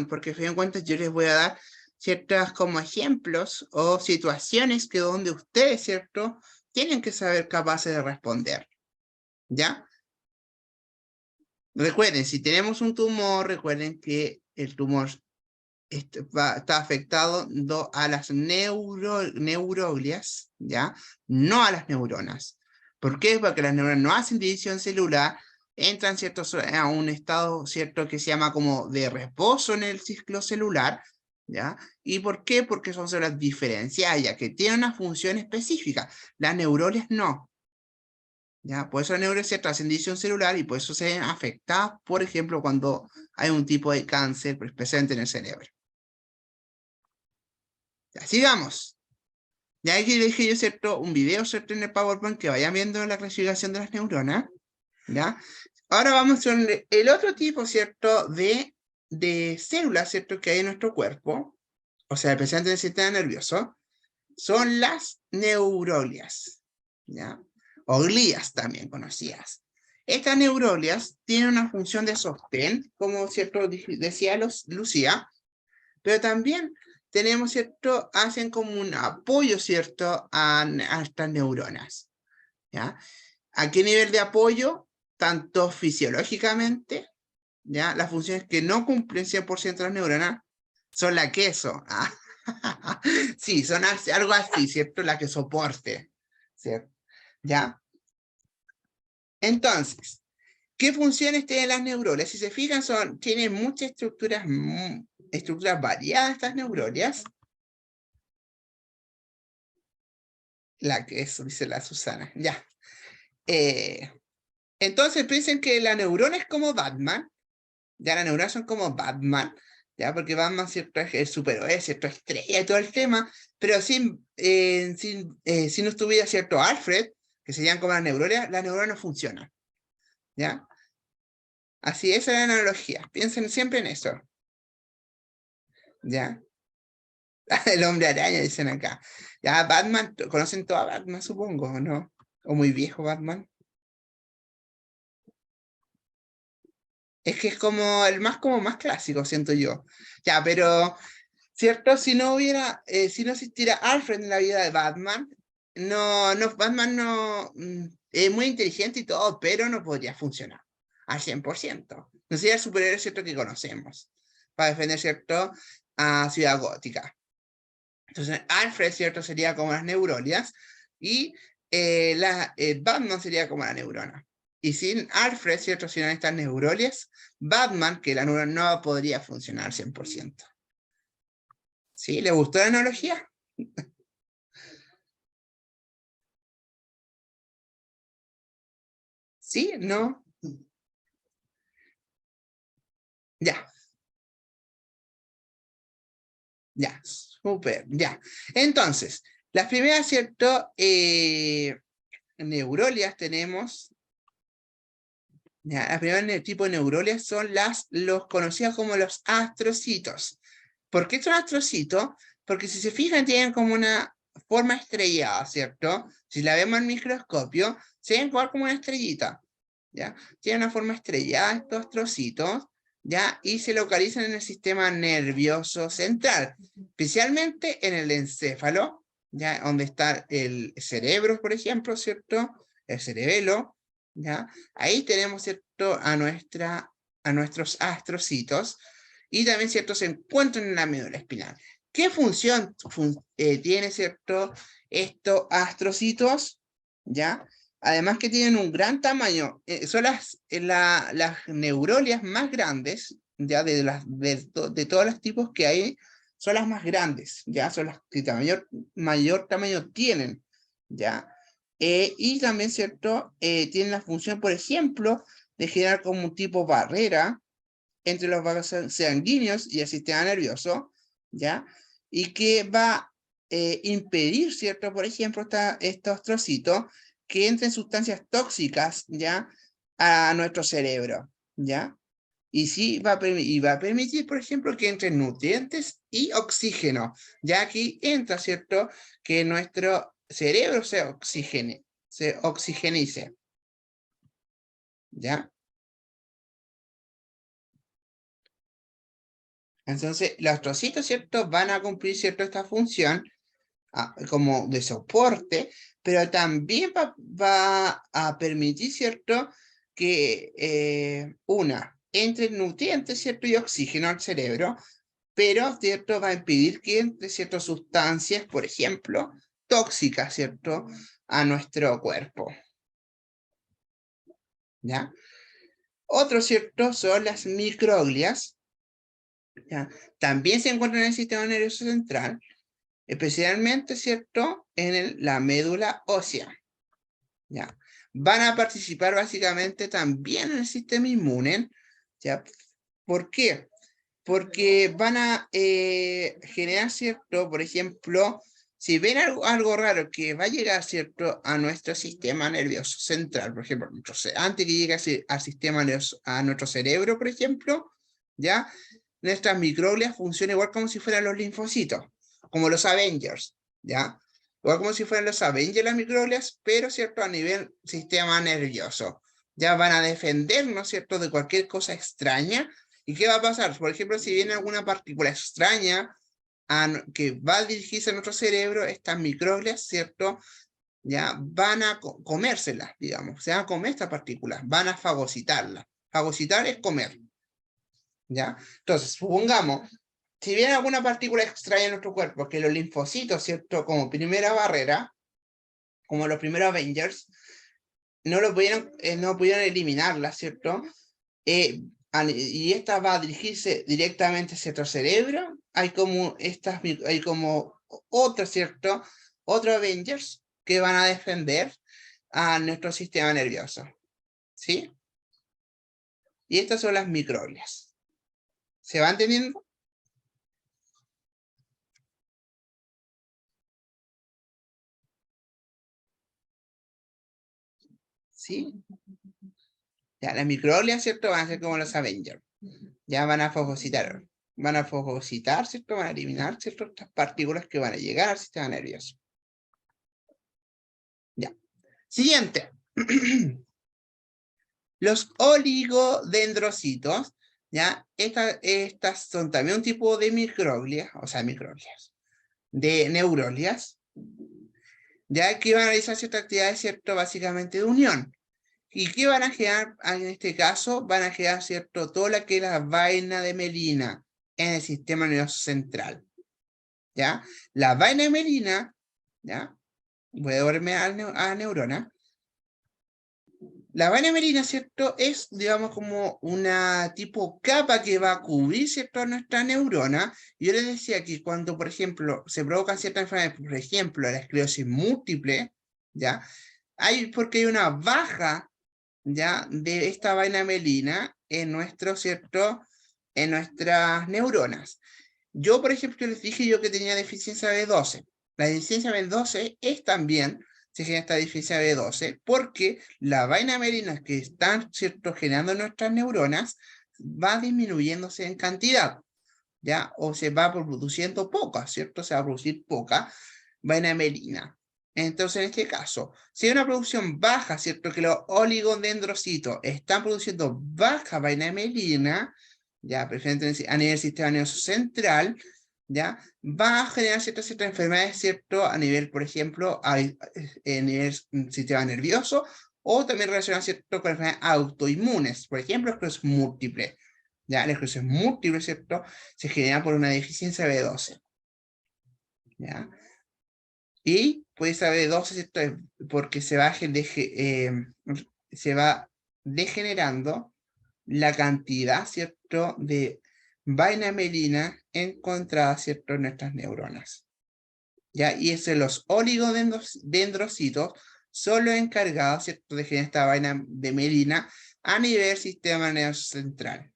porque a fin de cuentas yo les voy a dar ciertas como ejemplos o situaciones que donde ustedes, ¿cierto? Tienen que saber capaces de responder. ¿Ya? Recuerden, si tenemos un tumor, recuerden que el tumor está afectado a las neuroglias, ¿ya? No a las neuronas. ¿Por qué? Porque las neuronas no hacen división celular, entran a un estado, ¿cierto? Que se llama como de reposo en el ciclo celular, ¿ya? ¿Y por qué? Porque son células diferenciadas, ya que tienen una función específica. Las neuroglias no. ¿Ya? Por eso las neuronas hacen división celular y por eso se ven afectadas, por ejemplo, cuando hay un tipo de cáncer presente en el cerebro. Ya, sigamos. Ya aquí dejé yo, ¿cierto? Un video, ¿cierto? En el PowerPoint que vayan viendo la clasificación de las neuronas. ¿Ya? Ahora vamos con el otro tipo, ¿cierto? De células, ¿cierto? Que hay en nuestro cuerpo. O sea, especialmente en el sistema nervioso. Son las neuroglias. ¿Ya? O glías también conocidas. Estas neuroglias tienen una función de sostén, como, ¿cierto? Decía Lucía. Pero también tenemos, ¿cierto? Hacen como un apoyo, ¿cierto? A estas neuronas, ¿ya? ¿A qué nivel de apoyo? Tanto fisiológicamente, ¿ya? Las funciones que no cumplen 100% las neuronas son la queso. Sí, son algo así, ¿cierto? La que soporte, ¿cierto? ¿Ya? Entonces, ¿qué funciones tienen las neuronas? Si se fijan, tienen muchas estructuras variadas estas neuronas. La que eso, dice la Susana. Ya. Entonces piensen que la neurona es como Batman. Ya las neuronas son como Batman. Ya, porque Batman, ¿cierto? Es el superhéroe, ¿cierto? Estrella y todo el tema. Pero si no estuviera, ¿cierto? Alfred, que serían como las neuronas no funcionan. ¿Ya? Así es la analogía. Piensen siempre en eso. ¿Ya? El hombre araña, dicen acá. Ya, Batman, conocen todo a Batman, supongo, ¿no? O muy viejo Batman. Es que es como el más clásico, siento yo. Ya, pero, ¿cierto? Si no existiera Alfred en la vida de Batman, Batman es muy inteligente y todo, pero no podría funcionar al 100%. No sería el superhéroe, ¿cierto? Que conocemos para defender, ¿cierto? A Ciudad Gótica. Entonces, Alfred, ¿cierto? Sería como las neuronias y Batman sería como la neurona. Y sin Alfred, ¿cierto? Sin estas neuronias, Batman, que la neurona no podría funcionar 100%. ¿Sí? ¿Le gustó la analogía? ¿Sí? ¿No? Ya. Ya. Súper. Ya. Entonces, las primeras, ¿cierto? Neurolias tenemos. Ya, las primeras tipo de neurolias son los conocidos como los astrocitos. ¿Por qué son astrocitos? Porque si se fijan tienen como una forma estrellada, ¿cierto? Si la vemos en microscopio, se ven como una estrellita, ¿ya? Tienen una forma estrellada estos astrocitos, ¿ya? Y se localizan en el sistema nervioso central, especialmente en el encéfalo, ya, donde está el cerebro, por ejemplo, ¿cierto? El cerebelo, ya. Ahí tenemos, ¿cierto? A nuestros astrocitos, y también, ¿cierto? Se encuentran en la médula espinal. ¿Qué función tiene, ¿cierto? Estos astrocitos, ya. Además que tienen un gran tamaño, son las neurolias más grandes, ya de todos los tipos que hay, son las más grandes, ya son las que mayor tamaño tienen, ya. Y también, ¿cierto? Tienen la función, por ejemplo, de generar como un tipo barrera entre los vasos sanguíneos y el sistema nervioso, ya. Y que va a impedir, ¿cierto? Por ejemplo, estos trocitos que entren sustancias tóxicas, ¿ya? A nuestro cerebro, ¿ya? Y sí va a permitir, por ejemplo, que entren nutrientes y oxígeno, ya aquí entra, ¿cierto? Que nuestro cerebro se oxigenice, ¿ya? Entonces, los trocitos, ¿cierto? Van a cumplir, ¿cierto? Esta función como de soporte, pero también va a permitir, ¿cierto? Que entre nutrientes, ¿cierto? Y oxígeno al cerebro, pero, ¿cierto? Va a impedir que entre ciertas sustancias, por ejemplo, tóxicas, ¿cierto? A nuestro cuerpo. ¿Ya? Otro, ¿cierto? Son las microglias. ¿Ya? También se encuentran en el sistema nervioso central, especialmente, ¿cierto? En la médula ósea. ¿Ya? Van a participar básicamente también en el sistema inmune. ¿Ya? ¿Por qué? Porque van a generar, ¿cierto? Por ejemplo, si ven algo raro que va a llegar, ¿cierto? A nuestro sistema nervioso central, por ejemplo, antes que llegue al sistema nervioso, a nuestro cerebro, por ejemplo, ¿ya? Nuestras microglias funcionan igual como si fueran los linfocitos, como los Avengers, ¿ya? Igual como si fueran los Avengers las microglias, pero, ¿cierto? A nivel sistema nervioso. Ya van a defendernos, ¿cierto? De cualquier cosa extraña. ¿Y qué va a pasar? Por ejemplo, si viene alguna partícula extraña que va a dirigirse a nuestro cerebro, estas microglias, ¿cierto? Ya van a comérselas, digamos. Se van a comer estas partículas, van a fagocitarlas. Fagocitar es comer. ¿Ya? Entonces, supongamos, si viene alguna partícula extraña en nuestro cuerpo, que los linfocitos, ¿cierto? Como primera barrera, como los primeros Avengers, no pudieron eliminarla, ¿cierto? Y esta va a dirigirse directamente hacia nuestro cerebro. Hay como otros, ¿cierto? Otros Avengers que van a defender a nuestro sistema nervioso. ¿Sí? Y estas son las microglias. ¿Se va entendiendo? ¿Sí? Ya, las microglias, ¿cierto? Van a ser como los Avengers. Ya van a fagocitar, ¿cierto? Van a eliminar, ¿cierto? Estas partículas que van a llegar al sistema nervioso. Ya. Siguiente. Los oligodendrocitos, ¿ya? Estas son también un tipo de microglias, de neurolias, ya que van a realizar ciertas actividades, ¿cierto? Básicamente de unión. ¿Y qué van a generar en este caso? Van a generar, ¿cierto? Todo lo que es la vaina de melina en el sistema nervioso central. ¿Ya? La vaina de melina, ¿ya? Voy a devolverme a la neurona. La vaina de melina, ¿cierto? Es, digamos, como una tipo capa que va a cubrir, ¿cierto? A nuestra neurona. Yo les decía que cuando, por ejemplo, se provocan ciertas enfermedades, por ejemplo, la esclerosis múltiple, ¿ya? Porque hay una baja, ¿ya? De esta vaina melina en ¿cierto? En nuestras neuronas. Yo, por ejemplo, les dije yo que tenía deficiencia B12. La deficiencia B12 es también, se genera esta deficiencia B12, porque la vaina melina que están, ¿cierto? Generando nuestras neuronas va disminuyéndose en cantidad, ¿ya? O se va produciendo poca, ¿cierto? Se va a producir poca vaina melina. Entonces, en este caso, si hay una producción baja, ¿cierto? Que los oligodendrocitos están produciendo baja vaina melina, ya preferentemente a nivel sistema nervioso central, ¿ya? Va a generar ciertas enfermedades, ¿cierto? A nivel, por ejemplo, a nivel sistema nervioso, o también relacionado, ¿cierto? Con enfermedades autoinmunes, por ejemplo, esclerosis múltiple. ¿Ya? La esclerosis múltiple, ¿cierto? Se genera por una deficiencia B12. ¿Ya? Y puede ser B12, ¿cierto? Porque se va degenerando la cantidad, ¿cierto? De vaina-mielina encontrada, ¿cierto? En nuestras neuronas. ¿Ya? Y es en los oligodendrocitos son los encargados, ¿cierto? De generar esta vaina de mielina a nivel sistema nervioso central.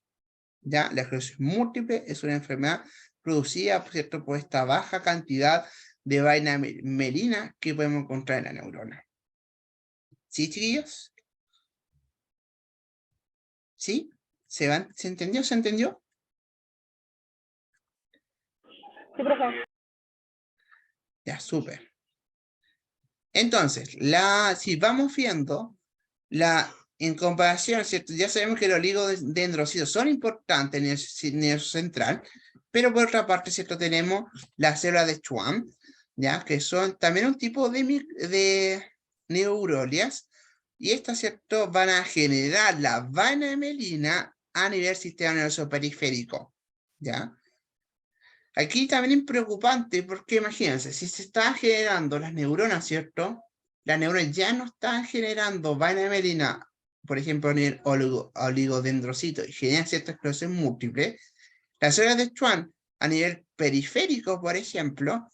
¿Ya? La esclerosis múltiple es una enfermedad producida, ¿cierto? Por esta baja cantidad de vaina mielina que podemos encontrar en la neurona. ¿Sí, chiquillos? ¿Sí? ¿Se entendió? ¿Se entendió? Sí, profe. Ya, súper. Entonces, si vamos viendo, en comparación, ¿cierto? Ya sabemos que los oligodendrocitos son importantes en el nervio central, pero por otra parte, ¿cierto? Tenemos las células de Schwann, ¿ya? Que son también un tipo de neurolias, y estas, ¿cierto? Van a generar la vaina-mielina a nivel sistema nervioso periférico, ¿ya? Aquí también es preocupante porque imagínense, si se están generando las neuronas, ¿cierto? Las neuronas ya no están generando vaina-mielina, por ejemplo, en el oligodendrocito, y generan cierta esclerosis múltiple. Las células de Schwann a nivel periférico, por ejemplo,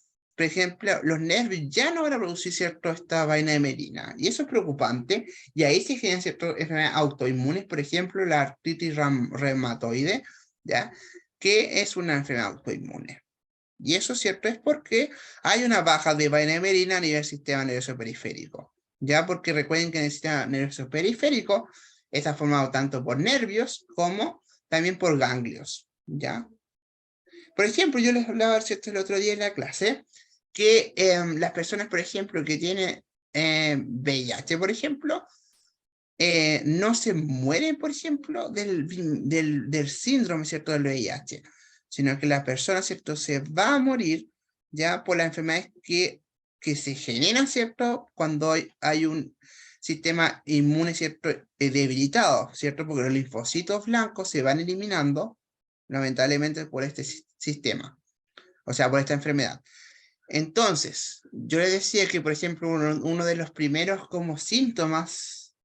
los nervios ya no van a producir, ¿cierto? Esta vaina-mielina. Y eso es preocupante. Y ahí se generan ciertas enfermedades autoinmunes, por ejemplo, la artritis reumatoide, ¿ya? Que es una enfermedad autoinmune. Y eso, ¿cierto? Es porque hay una baja de vaina-mielina a nivel sistema nervioso periférico. Ya, porque recuerden que en el sistema nervioso periférico está formado tanto por nervios como también por ganglios. ¿Ya? Por ejemplo, yo les hablaba, ¿cierto? El otro día en la clase que las personas, por ejemplo, que tienen VIH, por ejemplo, no se mueren, por ejemplo, del síndrome, ¿cierto? Del VIH, sino que la persona, ¿cierto? Se va a morir ya por las enfermedades que se generan, ¿cierto? Cuando hay un sistema inmune, ¿cierto? Debilitado, ¿cierto? Porque los linfocitos blancos se van eliminando, lamentablemente, por este sistema, o sea, por esta enfermedad. Entonces, yo le decía que, por ejemplo, uno de los primeros como síntomas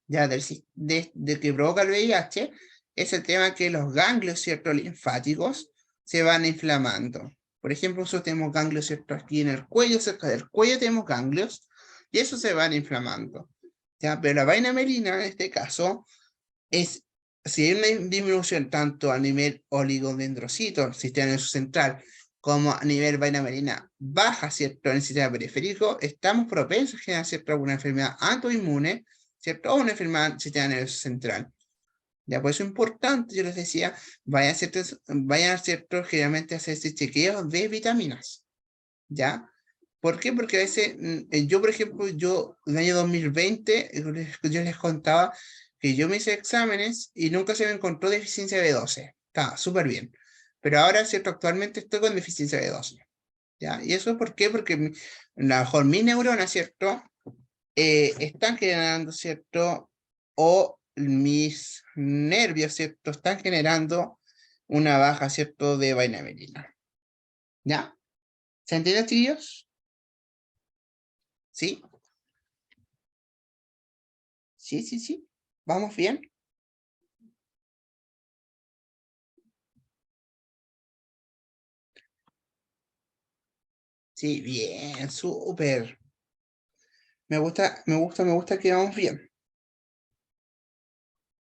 ya de que provoca el VIH, es el tema que los ganglios, ¿cierto? Linfáticos se van inflamando. Por ejemplo, nosotros tenemos ganglios, ¿cierto? Aquí en el cuello, cerca del cuello tenemos ganglios, y eso se van inflamando. ¿Ya? Pero la vaina-mielina, en este caso, si hay una disminución tanto a nivel oligodendrocito, sistema nervioso central, como a nivel vaina-mielina baja, ¿cierto? En el sistema periférico, estamos propensos a generar, ¿cierto? Alguna enfermedad autoinmune, ¿cierto? O una enfermedad del sistema nervioso central. Ya, por eso es importante, yo les decía, vayan, ¿cierto? Generalmente a hacerse chequeos de vitaminas. ¿Ya? ¿Por qué? Porque a veces, yo, por ejemplo, en el año 2020, yo les contaba que yo me hice exámenes y nunca se me encontró deficiencia B12. Está súper bien. Pero ahora, ¿cierto? Actualmente estoy con deficiencia B12. ¿Ya? ¿Y eso por qué? Porque a lo mejor mis neuronas, ¿cierto? Están generando, ¿cierto? O mis nervios, ¿cierto? Están generando una baja, ¿cierto? De vaina-mielina. ¿Ya? ¿Se entiende, chicos? ¿Sí? Sí, sí, sí. ¿Vamos bien? Sí, bien, súper. Me gusta que vamos bien.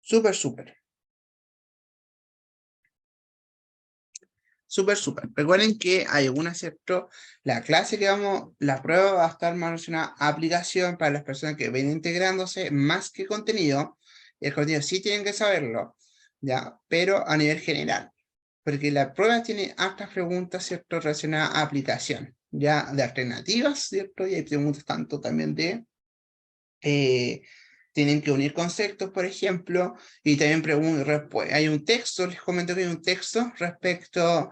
Súper, súper. Súper, súper. Recuerden que hay una, ¿cierto? La clase que la prueba va a estar más relacionada a aplicación para las personas que ven integrándose más que contenido. El contenido sí tienen que saberlo, ¿ya? Pero a nivel general. Porque la prueba tiene hartas preguntas, ¿cierto? Relacionadas a aplicación, ya de alternativas, ¿cierto? Y hay preguntas tanto también de tienen que unir conceptos, por ejemplo, y también hay un texto, les comento que hay un texto respecto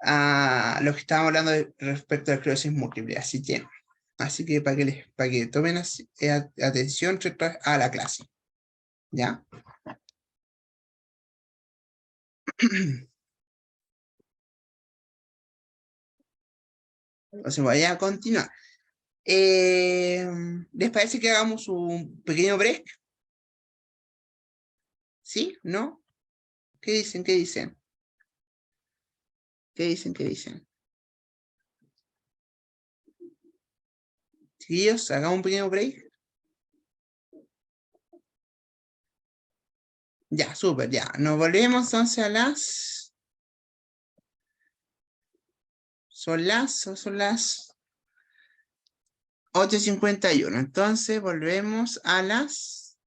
a lo que estábamos hablando respecto a la esclerosis múltiple. Así que para que tomen atención a la clase. ¿Ya? Entonces voy a continuar. ¿Les parece que hagamos un pequeño break? ¿Sí? ¿No? ¿Qué dicen? ¿Qué dicen? ¿Qué dicen? ¿Qué dicen? Chiquillos, hagamos un pequeño break. Ya, súper, ya. Nos volvemos entonces a las... Son las 8:51. Entonces volvemos a las...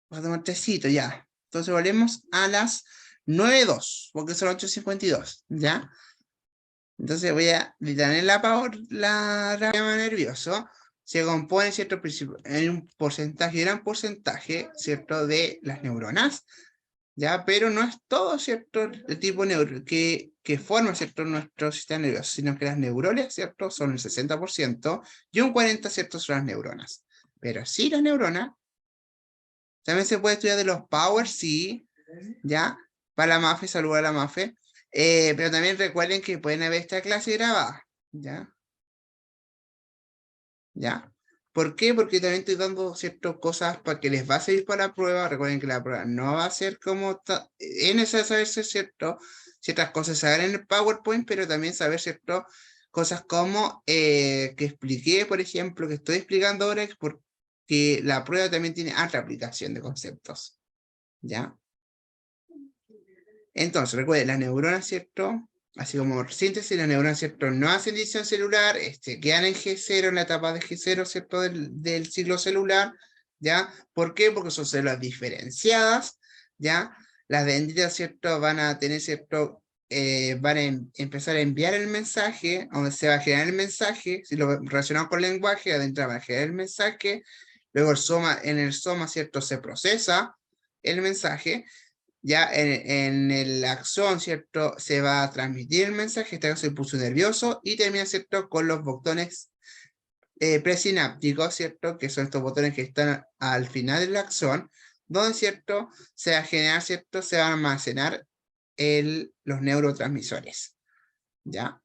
Vamos a tomar tecito, ya. Entonces volvemos a las 9:02, porque son 8:52, ¿ya? Entonces voy a detener la rama nervioso. Se compone, ¿cierto? En un porcentaje, gran porcentaje, ¿cierto? De las neuronas, ¿ya? Pero no es todo, ¿cierto? El tipo que forma, ¿cierto? Nuestro sistema nervioso, sino que las neuronas, ¿cierto? Son el 60% y un 40%, ¿cierto? Son las neuronas. Pero sí, las neuronas, también se puede estudiar de los powers, sí, ¿ya? Para la MAFE, saluda a la MAFE. Pero también recuerden que pueden ver esta clase grabada, ¿ya? ¿Ya? ¿Por qué? Porque también estoy dando ciertas cosas para que les va a servir para la prueba. Recuerden que la prueba no va a ser como... Es necesario saberse, ¿cierto? Ciertas cosas saber en el PowerPoint, pero también saber, ¿cierto? Cosas como que expliqué, por ejemplo, que estoy explicando ahora, porque la prueba también tiene otra aplicación de conceptos, ¿ya? Entonces, recuerden, las neuronas, ¿cierto? Así como síntesis, las neuronas, ¿cierto? No hacen división celular, quedan en G0, en la etapa de G0, ¿cierto? Del ciclo celular, ¿ya? ¿Por qué? Porque son células diferenciadas, ¿ya? Las dendritas, ¿cierto? Van a tener, ¿cierto? Van a empezar a enviar el mensaje, donde se va a generar el mensaje, si lo relacionamos con el lenguaje, adentro va a generar el mensaje, luego en el soma, ¿cierto? Se procesa el mensaje, ya en el axón, ¿cierto? Se va a transmitir el mensaje, este caso el pulso nervioso, y termina, ¿cierto? Con los botones presinápticos, ¿cierto? Que son estos botones que están al final del axón, donde, ¿cierto? Se va a generar, ¿cierto? Se van a almacenar los neurotransmisores, ¿ya?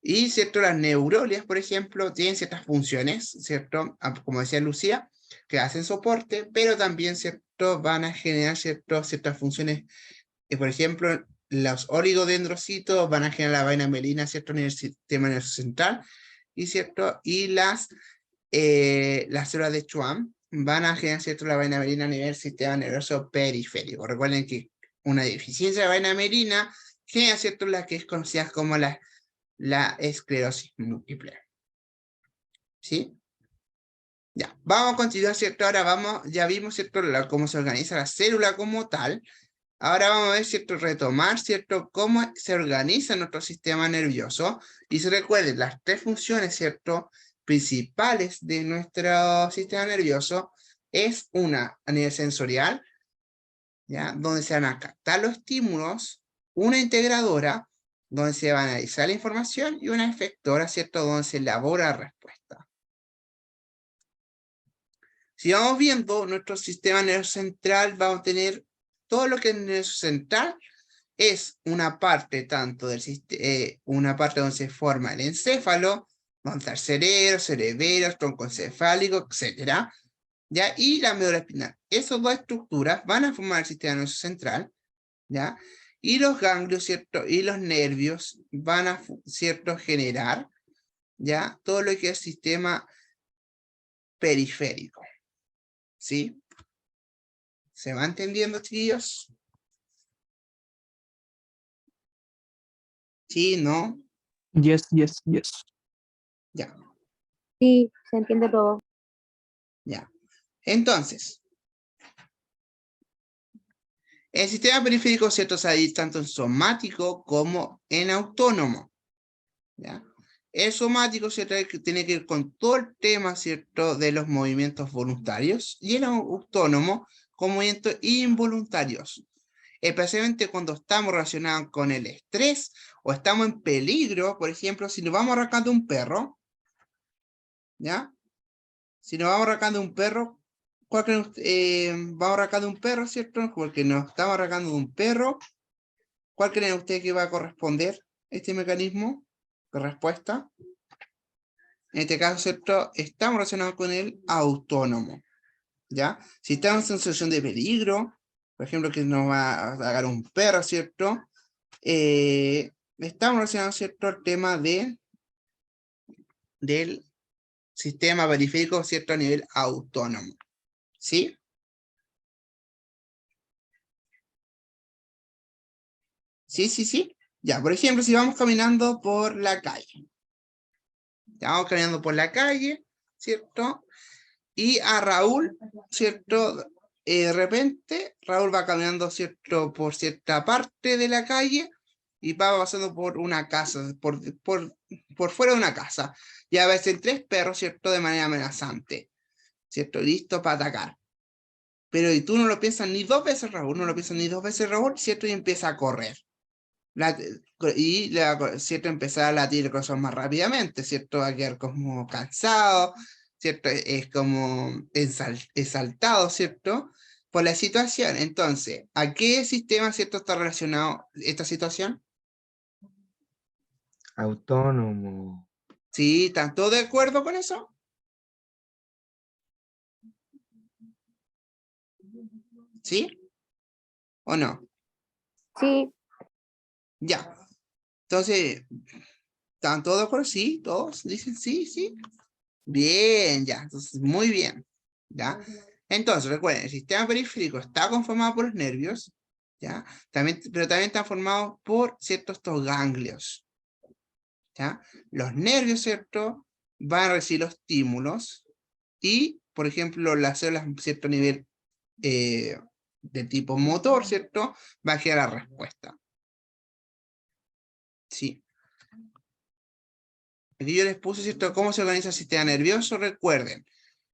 Y, ¿cierto? Las neurolias, por ejemplo, tienen ciertas funciones, ¿cierto? Como decía Lucía, que hacen soporte, pero también, ¿cierto? Van a generar, ¿cierto? Ciertas funciones, por ejemplo, los oligodendrocitos van a generar la vaina melina, ¿cierto? En el sistema nervioso central, y, ¿cierto? Y las células de Schwann van a generar, ¿cierto? La vaina melina a nivel del sistema nervioso periférico. Recuerden que una deficiencia de vaina melina genera, ¿cierto? La que es conocida como la esclerosis múltiple. ¿Sí? Ya, vamos a continuar, ¿cierto? Ahora ya vimos, ¿cierto? Cómo se organiza la célula como tal. Ahora vamos a ver, ¿cierto? Retomar, ¿cierto? Cómo se organiza nuestro sistema nervioso. Y se recuerden, las tres funciones, ¿cierto? Principales de nuestro sistema nervioso es una a nivel sensorial, ¿ya? Donde se van a captar los estímulos, una integradora, donde se va a analizar la información, y una efectora, ¿cierto? Donde se elabora la respuesta. Si vamos viendo, nuestro sistema nervioso central va a tener todo lo que es el nervio central, es una parte tanto del una parte donde se forma el encéfalo, donde está el cerebro, tronco encefálico, etc. ¿Ya? Y la médula espinal. Esas dos estructuras van a formar el sistema nervioso central, ¿ya? Y los ganglios, ¿cierto? Y los nervios van a, ¿cierto? Generar, ¿ya? Todo lo que es sistema periférico. ¿Sí? ¿Se va entendiendo, chiquillos? ¿Sí? ¿No? Yes, yes, yes. Ya, Sí, se entiende todo. ya. Entonces, el sistema periférico, ¿cierto? Se divide tanto en somático como en autónomo, ¿ya? El somático, ¿cierto? Que tiene que ver con todo el tema, ¿cierto? De los movimientos voluntarios, y el autónomo con movimientos involuntarios. especialmente cuando estamos relacionados con el estrés o estamos en peligro. Por ejemplo, si nos vamos arrancando un perro, ¿ya? Si nos vamos arrancando un perro, vamos arrancando un perro, ¿cierto? Porque nos estamos arrancando de un perro. ¿Cuál creen ustedes que va a corresponder este mecanismo de respuesta? En este caso, ¿cierto? Estamos relacionados con el autónomo, ¿ya? Si estamos en situación de peligro, por ejemplo, que nos va a atacar un perro, ¿cierto? Estamos relacionados, ¿cierto? Al tema del sistema periférico, ¿cierto? A nivel autónomo, ¿sí? Sí. Ya, por ejemplo, si vamos caminando por la calle. Ya vamos caminando por la calle, ¿cierto? Y a Raúl, ¿cierto? De repente, Raúl va caminando, ¿cierto? Por cierta parte de la calle y va pasando por una casa, por fuera de una casa. Y a veces 3 perros, ¿cierto? De manera amenazante, ¿cierto? Listo para atacar. Pero y tú no lo piensas ni 2 veces, Raúl, no lo piensas ni 2 veces, Raúl, ¿cierto? Y empieza a correr. ¿Cierto? Empezar a latir cosas más rápidamente, ¿cierto? A quedar como cansado, ¿cierto? Es como exaltado, ¿cierto? Por la situación. Entonces, ¿a qué sistema, ¿cierto? Está relacionado esta situación? Autónomo. ¿Sí? ¿Están todos de acuerdo con eso? ¿Sí? ¿O no? Sí, Ya. Entonces, ¿están todos de acuerdo? Sí, todos dicen sí. Bien, ya. Entonces, muy bien. ¿Ya? Entonces, recuerden, el sistema periférico está conformado por los nervios, ¿ya? Pero también está formado por ciertos estos ganglios, ¿ya? Los nervios, ¿cierto? Van a recibir los estímulos y, por ejemplo, las células a cierto nivel de tipo motor, ¿cierto? Va a generar la respuesta. Sí. Aquí yo les puse, ¿cierto? ¿Cómo se organiza el sistema nervioso? Recuerden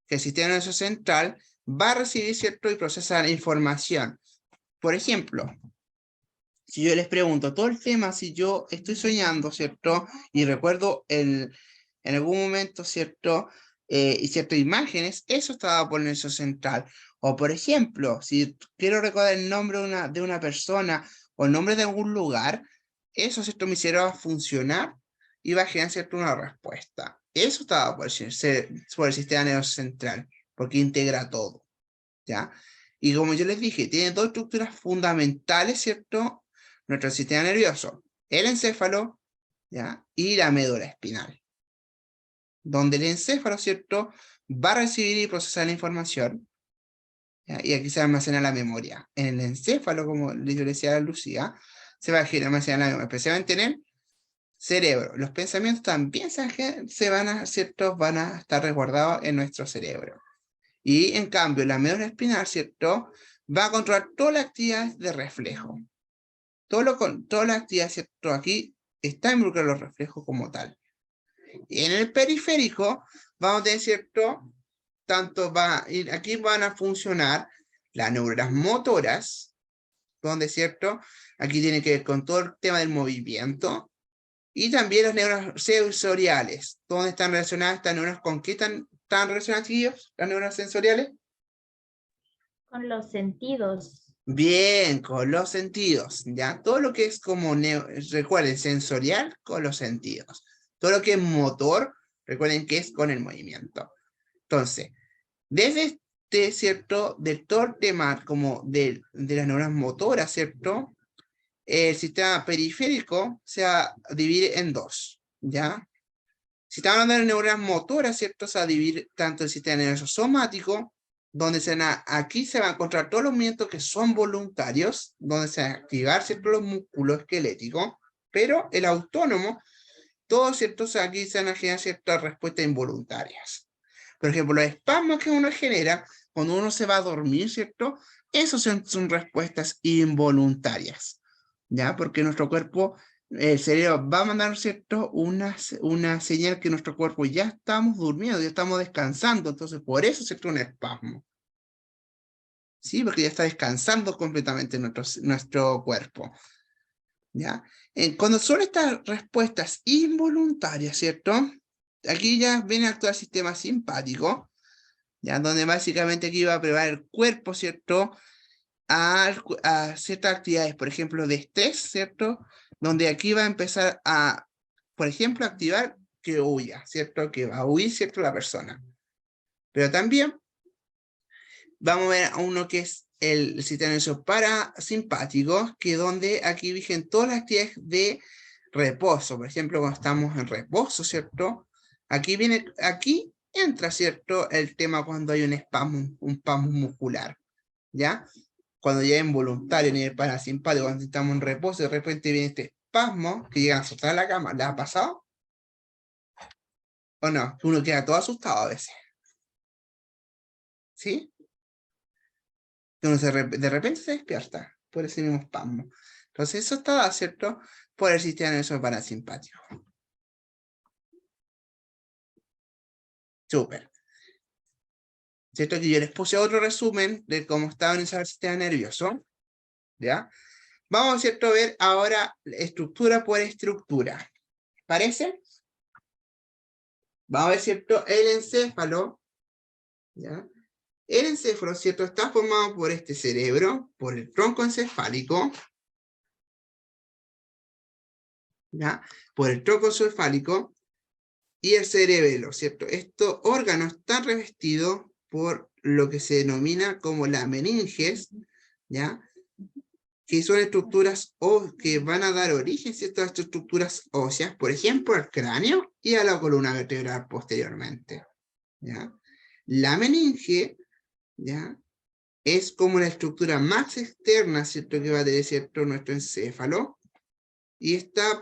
que el sistema nervioso central va a recibir, ¿cierto? Y procesar información. Por ejemplo, si yo les pregunto todo el tema, si yo estoy soñando, ¿cierto? Y recuerdo en algún momento, ¿cierto? Y ciertas imágenes, eso estaba por el nervio central. O por ejemplo, si quiero recordar el nombre de una persona o el nombre de algún lugar, eso, ¿cierto? Mi cerebro va a funcionar y va a generar, ¿cierto? Una respuesta. Eso estaba por el sistema nervioso central, porque integra todo, ¿ya? Y como yo les dije, tiene 2 estructuras fundamentales, ¿cierto? Nuestro sistema nervioso, el encéfalo, ¿ya? Y la médula espinal. Donde el encéfalo, ¿cierto? Va a recibir y procesar la información, ¿ya? Y aquí se almacena la memoria. En el encéfalo, como yo decía a Lucía, se va a almacenar la memoria, especialmente en el cerebro. Los pensamientos también ¿cierto? Van a estar resguardados en nuestro cerebro. Y en cambio, la médula espinal, ¿cierto? Va a controlar todas las actividades de reflejo. Todas las actividades, ¿cierto? Aquí está involucrado los reflejos como tal. Y en el periférico, vamos a tener, ¿cierto? Aquí van a funcionar las neuronas motoras, donde, ¿cierto? Aquí tiene que ver con todo el tema del movimiento. Y también las neuronas sensoriales. ¿Dónde están relacionadas estas neuronas? ¿Con qué están relacionadas, chiquillos? Las neuronas sensoriales. Con los sentidos. Bien, con los sentidos, ¿ya? Todo lo que es como, recuerden, sensorial con los sentidos. Todo lo que es motor, recuerden que es con el movimiento. Entonces, desde ¿cierto? De todo el tema como de las neuronas motoras, ¿cierto? El sistema periférico se divide en 2, ¿ya? Si estamos hablando de neuronas motoras, ¿cierto? Se va a dividir tanto el sistema nervioso somático, donde aquí se van a encontrar todos los movimientos que son voluntarios, donde se van a activar, ¿cierto? Los músculos esqueléticos, pero el autónomo, todos, ¿cierto? Aquí se van a generar ciertas respuestas involuntarias. Por ejemplo, los espasmos que uno genera cuando uno se va a dormir, ¿cierto? Esos son respuestas involuntarias, ¿ya? Porque nuestro cuerpo, el cerebro va a mandar, ¿cierto? Una señal que nuestro cuerpo ya estamos durmiendo, ya estamos descansando, entonces por eso, ¿cierto? Un espasmo. ¿sí? Porque ya está descansando completamente nuestro cuerpo, ¿ya? Cuando son estas respuestas involuntarias, ¿cierto? Aquí ya viene a actuar el sistema simpático, ¿ya? Donde básicamente aquí va a preparar el cuerpo, ¿cierto? A ciertas actividades, por ejemplo, de estrés, ¿cierto? Donde aquí va a empezar a, por ejemplo, activar que huya, ¿cierto? Que va a huir, ¿cierto? La persona. Pero también vamos a ver a uno que es el sistema nervioso parasimpático, que donde aquí vigen todas las actividades de reposo. Por ejemplo, cuando estamos en reposo, ¿cierto? Aquí entra, ¿cierto? El tema cuando hay un espasmo muscular, ¿ya? Cuando ya es involuntario a nivel parasimpático, cuando estamos en reposo, de repente viene este espasmo que llega a soltar la cama. ¿Le ha pasado? ¿O no? Uno queda todo asustado a veces. ¿Sí? Uno de repente se despierta por ese mismo espasmo. Entonces eso está dado, ¿cierto? Por el sistema nervioso parasimpático. Súper. ¿Cierto? Que yo les puse otro resumen de cómo está organizado el sistema nervioso. ¿Ya? Vamos, ¿cierto? A ver ahora estructura por estructura. ¿Parece? Vamos a ver, ¿cierto? El encéfalo. ¿Ya? El encéfalo, ¿cierto? Está formado por este cerebro, por el tronco encefálico, ¿ya? Por el tronco encefálico y el cerebelo, ¿cierto? Estos órganos están revestidos por lo que se denomina como la meninges, ¿ya? Que son estructuras que van a dar origen, ¿cierto? A estas estructuras óseas, por ejemplo, al cráneo y a la columna vertebral posteriormente, ¿ya? La meninge, ¿ya? Es como la estructura más externa, ¿cierto? Que va a tener, ¿cierto? Nuestro encéfalo. Y está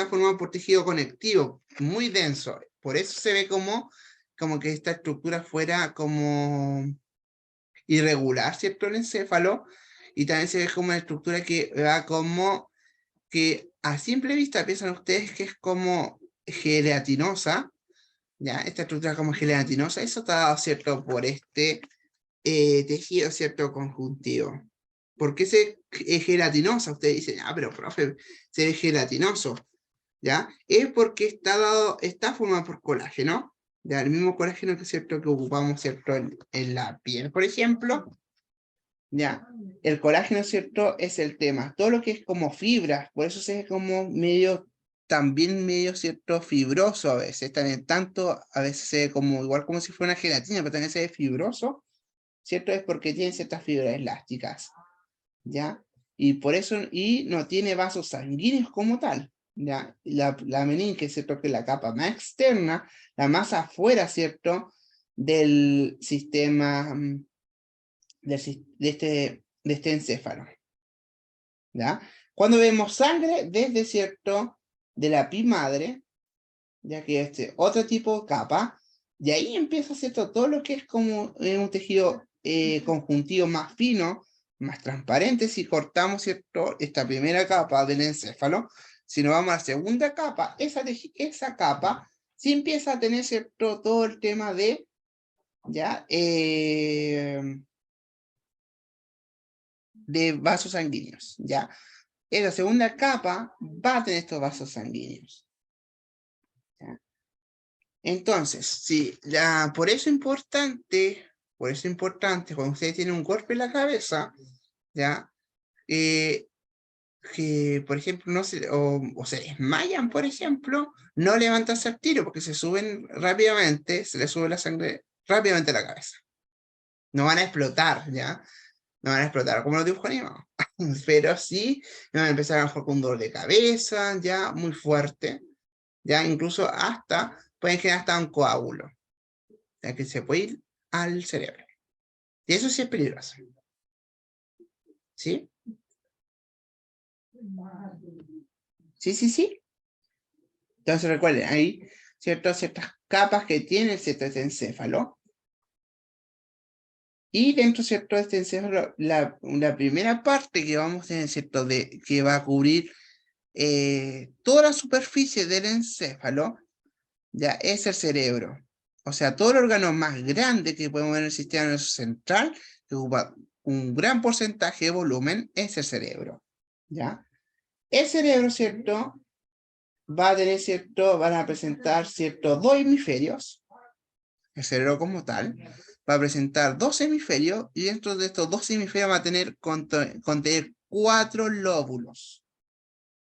formado por tejido conectivo, muy denso. Por eso se ve como que esta estructura fuera como irregular, ¿cierto? El encéfalo. Y también se ve como una estructura que va como que a simple vista piensan ustedes que es como gelatinosa. ¿Ya? Esta estructura como gelatinosa. Eso está dado, ¿cierto? Por este tejido, ¿cierto? Conjuntivo. ¿Por qué es gelatinosa? Ustedes dicen, ah, pero profe, se ve gelatinoso, ¿ya? Es porque está formado por colágeno, ¿ya? El mismo colágeno que, ¿cierto? Que ocupamos, ¿cierto? En la piel, por ejemplo, ¿ya? El colágeno, ¿cierto? Es el tema. Todo lo que es como fibras, por eso se ve como también medio, ¿cierto? Fibroso a veces, también tanto, a veces se ve como, igual como si fuera una gelatina, pero también se ve fibroso, ¿cierto? Es porque tiene ciertas fibras elásticas, ¿ya? Y por eso, y no tiene vasos sanguíneos como tal, ¿ya? La meninge, ¿cierto? Que es la capa más externa, la más afuera, ¿cierto? Del sistema, de este encéfalo, ¿ya? Cuando vemos sangre desde, ¿cierto? De la pi madre, ya que otro tipo de capa, y ahí empieza, ¿cierto? Todo lo que es como un tejido conjuntivo más fino, más transparente, si cortamos, ¿cierto? Esta primera capa del encéfalo, si nos vamos a la segunda capa, esa capa sí empieza a tener, ¿cierto? Todo el tema de, ¿ya? De vasos sanguíneos, ¿ya? Esa segunda capa va a tener estos vasos sanguíneos. ¿Ya? Entonces, sí, por eso es importante, cuando ustedes tienen un golpe en la cabeza, ¿ya? Que, por ejemplo, o se desmayan, por ejemplo, no levantarse al tiro, porque se suben rápidamente, se les sube la sangre rápidamente a la cabeza. No van a explotar, ¿ya? No van a explotar como los dibujos animados. Pero sí, van a empezar a lo mejor con un dolor de cabeza, ya, muy fuerte, ya, incluso pueden generar hasta un coágulo, ya que se puede ir al cerebro. Y eso sí es peligroso. ¿Sí? Sí. Entonces recuerden, hay ciertas capas que tiene este encéfalo. Y dentro, ¿cierto? De este encéfalo, la primera parte que vamos a tener, ¿cierto? Que va a cubrir toda la superficie del encéfalo, ya es el cerebro. O sea, todo el órgano más grande que podemos ver en el sistema nervioso central, que ocupa un gran porcentaje de volumen es el cerebro, ¿ya? El cerebro, ¿cierto? Va a tener, ¿cierto? Van a presentar, ¿cierto? Dos hemisferios. El cerebro como tal va a presentar dos hemisferios y dentro de estos dos hemisferios va a tener contener 4 lóbulos.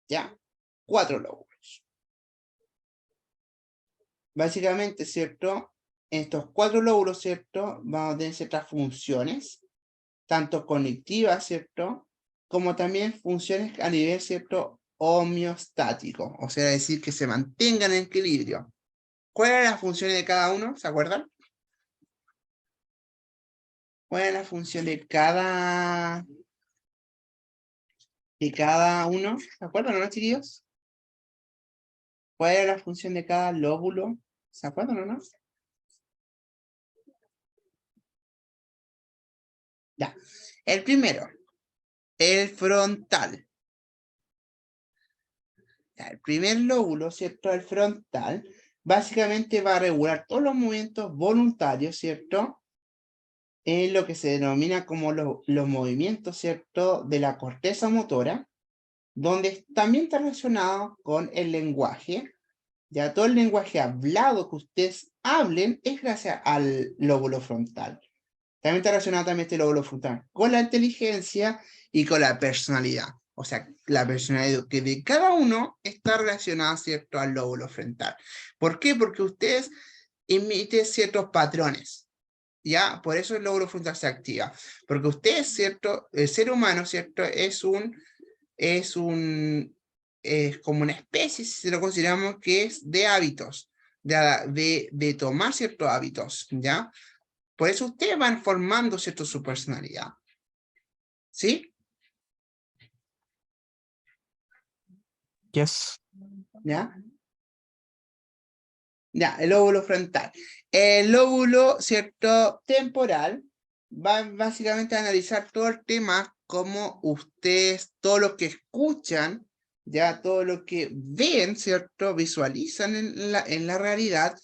¿Ya? 4 lóbulos. Básicamente, ¿cierto? Estos 4 lóbulos, ¿cierto? Van a tener ciertas funciones, tanto cognitivas, ¿cierto? Como también funciones a nivel, ¿cierto? Homeostático, o sea, decir que se mantengan en equilibrio. ¿Cuáles eran las funciones de cada uno? ¿Se acuerdan? ¿Cuál es la función de cada uno? ¿Se acuerdan o no, chiquillos? ¿Cuál era la función de cada lóbulo? ¿Se acuerdan o no? Ya. El primero, el frontal. Ya, el primer lóbulo, ¿cierto? El frontal, básicamente va a regular todos los movimientos voluntarios, ¿cierto? En lo que se denomina como los movimientos, ¿cierto? De la corteza motora, donde también está relacionado con el lenguaje. Ya todo el lenguaje hablado que ustedes hablen es gracias al lóbulo frontal. También está relacionado también este lóbulo frontal con la inteligencia y con la personalidad. O sea, la personalidad que de cada uno está relacionada, ¿cierto?, al lóbulo frontal. ¿Por qué? Porque ustedes emiten ciertos patrones. ¿Ya? Por eso el lóbulo frontal se activa. Porque ustedes, ¿cierto? El ser humano, ¿cierto? Es como una especie, si lo consideramos, que es de hábitos, de tomar ciertos hábitos, ¿ya? Por eso ustedes van formando, ¿cierto?, su personalidad. ¿Sí? Yes. ¿Ya? Ya, el lóbulo frontal. El lóbulo, ¿cierto?, temporal, va básicamente a analizar todo el tema como ustedes, todo lo que escuchan, ya todo lo que ven, ¿cierto?, visualizan en la realidad,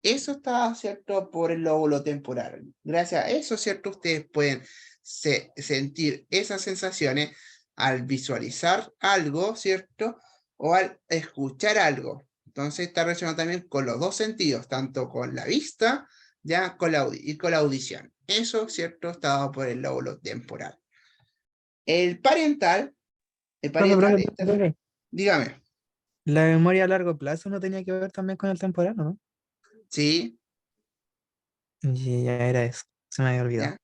eso está, ¿cierto?, por el lóbulo temporal. Gracias a eso, ¿cierto?, ustedes pueden sentir esas sensaciones al visualizar algo, ¿cierto?, o al escuchar algo. Entonces está relacionado también con los dos sentidos, tanto con la vista, ya, y con la audición. Eso, ¿cierto?, está dado por el lóbulo temporal. El parental, Profe. dígame, La memoria a largo plazo no tenía que ver también con el temporal, ¿no? ¿sí? Y ya era eso. Se me había olvidado.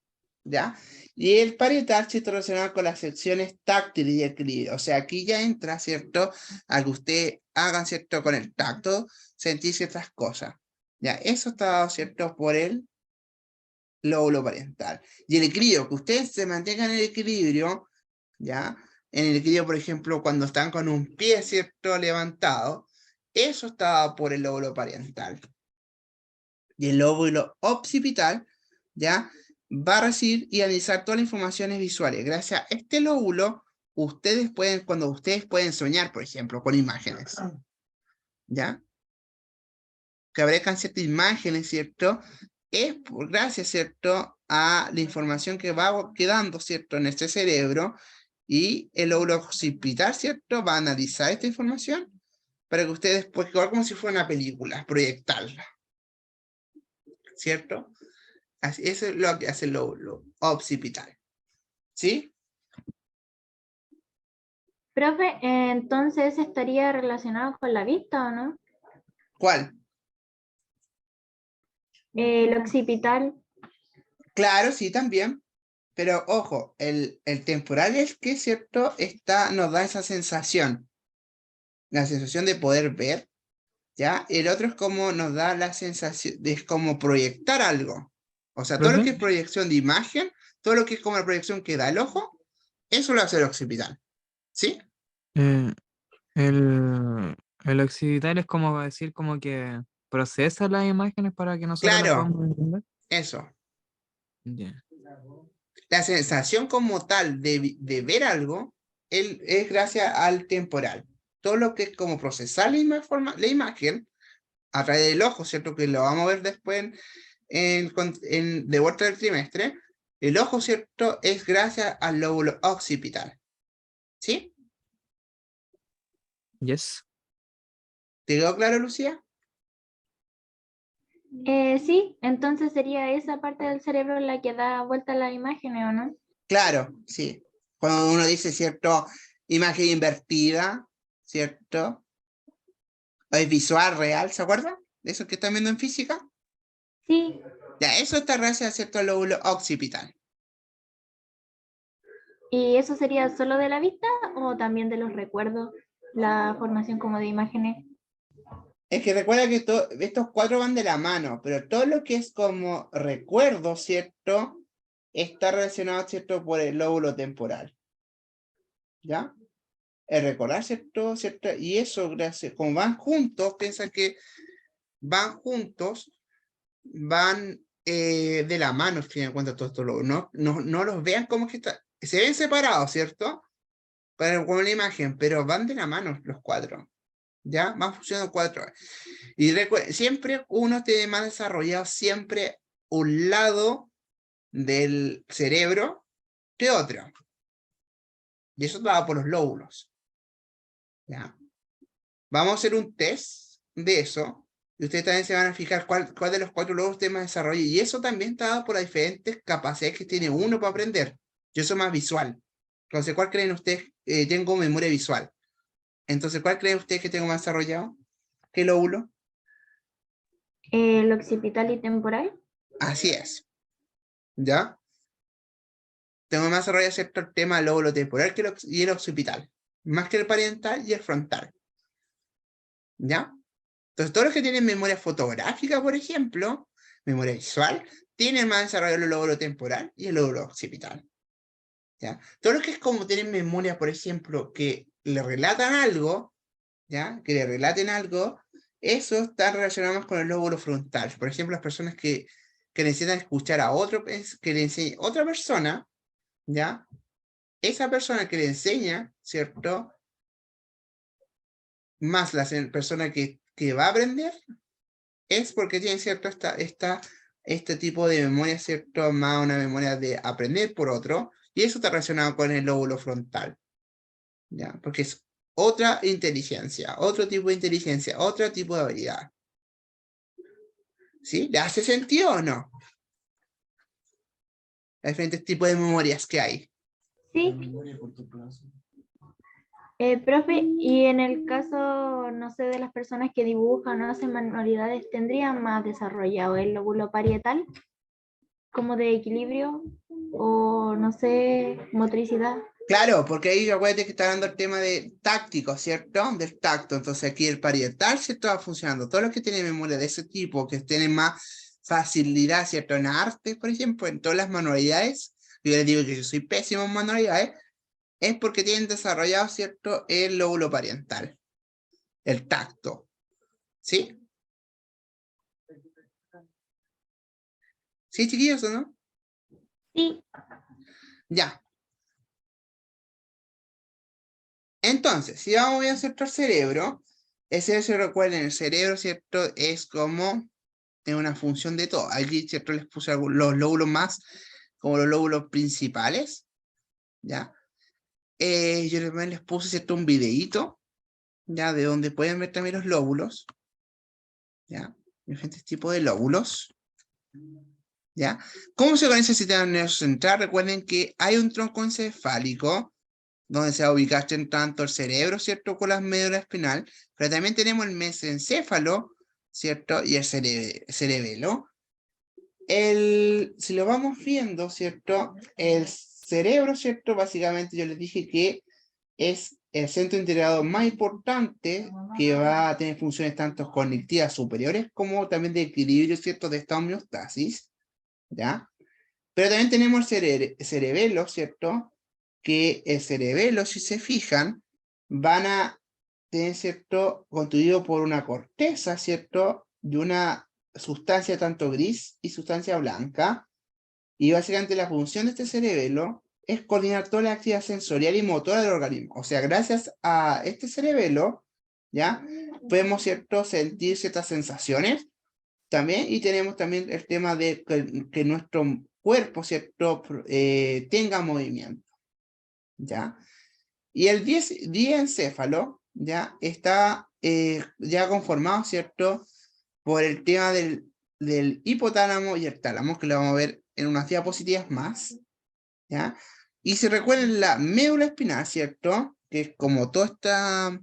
¿Ya? Y el parietal sí está relacionado con las secciones táctiles y equilibrio. O sea, aquí ya entra, ¿cierto?, a que usted hagan, ¿cierto?, con el tacto, sentir ciertas cosas. Ya, eso está dado, ¿cierto?, por el lóbulo parietal. Y el equilibrio, que ustedes se mantengan en el equilibrio, ¿ya? En el equilibrio, por ejemplo, cuando están con un pie, ¿cierto?, levantado, eso está dado por el lóbulo parietal. Y el lóbulo occipital, ¿ya?, va a recibir y analizar todas las informaciones visuales. Gracias a este lóbulo, cuando ustedes pueden soñar, por ejemplo, con imágenes, ¿ya? Que aparezcan ciertas imágenes, ¿cierto? Es gracias, ¿cierto?, a la información que va quedando, ¿cierto?, en este cerebro, y el lóbulo occipital, ¿cierto?, va a analizar esta información para que ustedes puedan jugar como si fuera una película, proyectarla, ¿cierto? Eso es lo que hace el lóbulo occipital. ¿Sí? Profe, entonces estaría relacionado con la vista, ¿o no? ¿Cuál? El occipital. Claro, sí, también. Pero ojo, el temporal es que, ¿cierto?, nos da esa sensación. La sensación de poder ver, ¿ya? El otro es como nos da la sensación, es como proyectar algo. O sea, todo lo que es proyección de imagen, todo lo que es como la proyección que da el ojo, eso lo hace el occipital. ¿Sí? Eh, el occipital es como decir como que procesa las imágenes para que nosotros las Claro, podamos entender. eso. Ya. La sensación como tal de ver algo es gracias al temporal. Todo lo que es como procesar la imagen a través del ojo, ¿cierto? Que lo vamos a ver después de vuelta del trimestre, El ojo, ¿cierto? Es gracias al lóbulo occipital. ¿Sí? Yes. ¿Te quedó claro, Lucía? Sí, entonces sería esa parte del cerebro la que da vuelta a las imágenes, ¿o no? Claro, sí. Cuando uno dice, ¿cierto? Imagen invertida, ¿cierto? O es visual real, ¿se acuerdan? De eso que están viendo en física. Sí, Ya, eso está gracias a cierto lóbulo occipital. ¿y eso sería solo de la vista o también de los recuerdos, la formación como de imágenes? Es que recuerda que estos cuatro van de la mano, pero todo lo que es como recuerdo, ¿cierto? Está relacionado, ¿cierto? Por el lóbulo temporal. ¿Ya? El recordar, ¿cierto? ¿Cierto? Y eso, gracias, como van juntos, piensa que van juntos, van de la mano, al fin de cuentas, todos estos lóbulos. No los vean como que se ven separados, ¿cierto? Como la imagen, pero van de la mano los cuatro. ¿Ya? Van funcionando cuatro. Y siempre uno tiene más desarrollado siempre un lado del cerebro que otro. Y eso va por los lóbulos. ¿Ya? Vamos a hacer un test de eso. Y ustedes también se van a fijar cuál de los cuatro lóbulos tiene más desarrollo. Y eso también está dado por las diferentes capacidades que tiene uno para aprender. Yo soy más visual. Entonces, ¿cuál creen ustedes? Tengo memoria visual. Entonces, ¿cuál creen ustedes que tengo más desarrollado? ¿Qué lóbulo? El occipital y temporal. Así es. ¿Ya? Tengo más desarrollado cierto el tema del lóbulo temporal y el occipital. Más que el parietal y el frontal. ¿Ya? Entonces, todos los que tienen memoria fotográfica, por ejemplo, memoria visual, tienen más desarrollado el lóbulo temporal y el lóbulo occipital. ¿Ya? Todos los que es como tienen memoria, por ejemplo, que le relatan algo, ¿ya? Que le relaten algo, eso está relacionado más con el lóbulo frontal. Por ejemplo, las personas que necesitan escuchar a otro, que le enseñe otra persona, ¿ya? Esa persona que le enseña, ¿cierto? Más la persona que va a aprender, es porque tiene, ¿cierto? Este tipo de memoria, ¿cierto? Más una memoria de aprender por otro, y eso está relacionado con el lóbulo frontal, ¿ya? Porque es otra inteligencia, otro tipo de inteligencia, otro tipo de habilidad. ¿Sí? ¿Le hace sentido o no? Hay diferentes tipos de memorias que hay. Sí. Profe, y en el caso, no sé, de las personas que dibujan o hacen manualidades, ¿tendrían más desarrollado el lóbulo parietal? Como de equilibrio o, no sé, motricidad. Claro, porque ahí acuérdate que está dando el tema de táctico, ¿cierto? Del tacto. Entonces aquí el parietal, ¿cierto? Va funcionando. Todos los que tienen memoria de ese tipo, que tienen más facilidad, ¿cierto? En arte, por ejemplo, en todas las manualidades, yo les digo que yo soy pésimo en manualidades, es porque tienen desarrollado, ¿cierto? El lóbulo parietal, el tacto. ¿Sí? ¿Sí, chiquillos, o no? Sí. Ya. Entonces, si vamos a hacer el cerebro, ese se recuerden, el cerebro, ¿cierto? Es como tiene una función de todo. Aquí, ¿cierto? Les puse los lóbulos más como los lóbulos principales, ¿ya? Yo también les puse, ¿cierto? Un videíto, ¿ya? De donde pueden ver también los lóbulos, ¿ya? Diferentes tipos de lóbulos, ¿ya? ¿Cómo se organiza el sistema nervioso central? Recuerden que hay un tronco encefálico, donde se va a ubicar tanto el cerebro, ¿cierto? Con la médula espinal, pero también tenemos el mesencéfalo, ¿cierto? Y el cerebelo. Si lo vamos viendo, ¿cierto? El cerebro, ¿cierto? Básicamente yo les dije que es el centro integrado más importante que va a tener funciones tanto cognitivas superiores como también de equilibrio, ¿cierto? De esta homeostasis, ¿ya? Pero también tenemos el cerebelo, ¿cierto? Que el cerebelo, si se fijan, van a tener, ¿cierto? Constituido por una corteza, ¿cierto? De una sustancia tanto gris y sustancia blanca. Y básicamente la función de este cerebelo es coordinar toda la actividad sensorial y motora del organismo. O sea, gracias a este cerebelo, ¿ya? Podemos, ¿cierto? Sentir ciertas sensaciones también, y tenemos también el tema de que nuestro cuerpo, ¿cierto? Tenga movimiento, ¿ya? Y el diencéfalo, ¿ya? Está ya conformado, ¿cierto? Por el tema del hipotálamo y el tálamo, que lo vamos a ver en unas diapositivas más, ¿ya? Y si recuerden la médula espinal, ¿cierto? Que es como toda esta...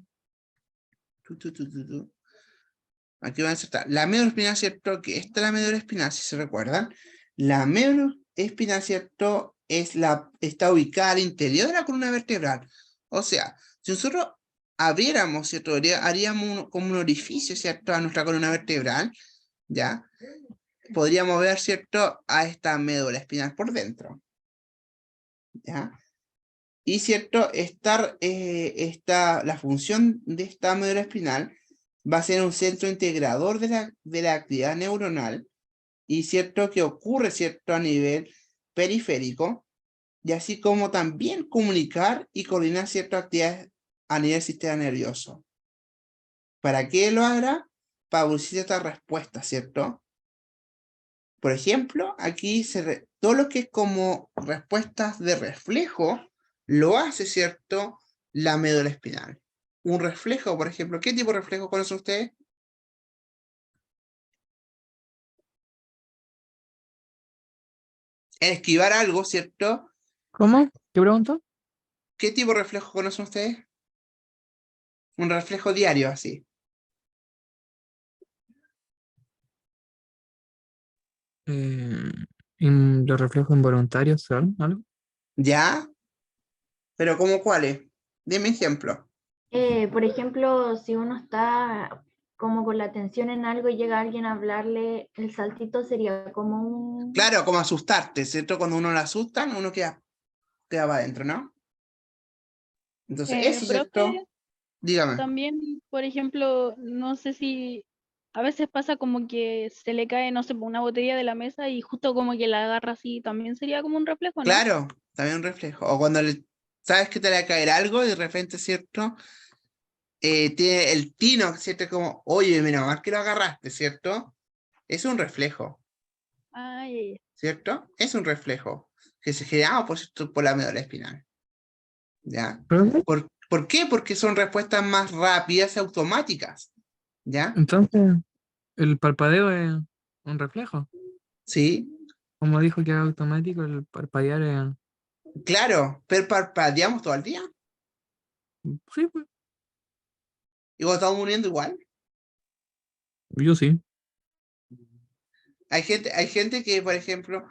Aquí van a insertar la médula espinal, ¿cierto? Que esta es la médula espinal, si se recuerdan. La médula espinal, ¿cierto? Está ubicada al interior de la columna vertebral. O sea, si nosotros abriéramos, ¿cierto? Haríamos como un orificio, ¿cierto? A nuestra columna vertebral, ¿ya? Podríamos ver, ¿cierto? A esta médula espinal por dentro, ¿ya? Y, ¿cierto? La función de esta médula espinal va a ser un centro integrador de la actividad neuronal, y cierto que ocurre, ¿cierto? A nivel periférico, y así como también comunicar y coordinar ciertas actividades a nivel del sistema nervioso. ¿Para qué lo hará? Para producir esta respuesta, ¿cierto? Por ejemplo, aquí todo lo que es como respuestas de reflejo, lo hace, ¿cierto? La médula espinal. Un reflejo, por ejemplo, ¿qué tipo de reflejo conocen ustedes? Esquivar algo, ¿cierto? ¿Cómo? ¿Qué pregunto? ¿Qué tipo de reflejo conocen ustedes? Un reflejo diario, así. Eh, ¿Los reflejos involuntarios son algo? ¿Ya? ¿Pero cómo cuáles? Dime ejemplo. Por ejemplo, si uno está como con la atención en algo y llega alguien a hablarle, el saltito sería como un... Claro, como asustarte, ¿cierto? Cuando uno lo asustan, uno queda para adentro, ¿no? Entonces, eso, ¿cierto? Profe, Dígame. también, por ejemplo, no sé si a veces pasa como que se le cae, no sé, una botella de la mesa y justo como que la agarra así, también sería como un reflejo, ¿no? Claro, también un reflejo. O cuando sabes que te va a caer algo y de repente, ¿cierto? Tiene el tino, ¿cierto? Como, oye, mira, más que lo agarraste, ¿cierto? Es un reflejo, Ay, ¿cierto? Es un reflejo que se genera por la médula espinal, ¿ya? ¿Profe? ¿Por qué? Porque son respuestas más rápidas y automáticas, ¿ya? Entonces, el parpadeo es un reflejo. Sí, Como dijo que era automático, el parpadear es... claro, pero parpadeamos todo el día Sí, pues. y cuando estamos muriendo igual. Yo sí. Hay gente que, por ejemplo,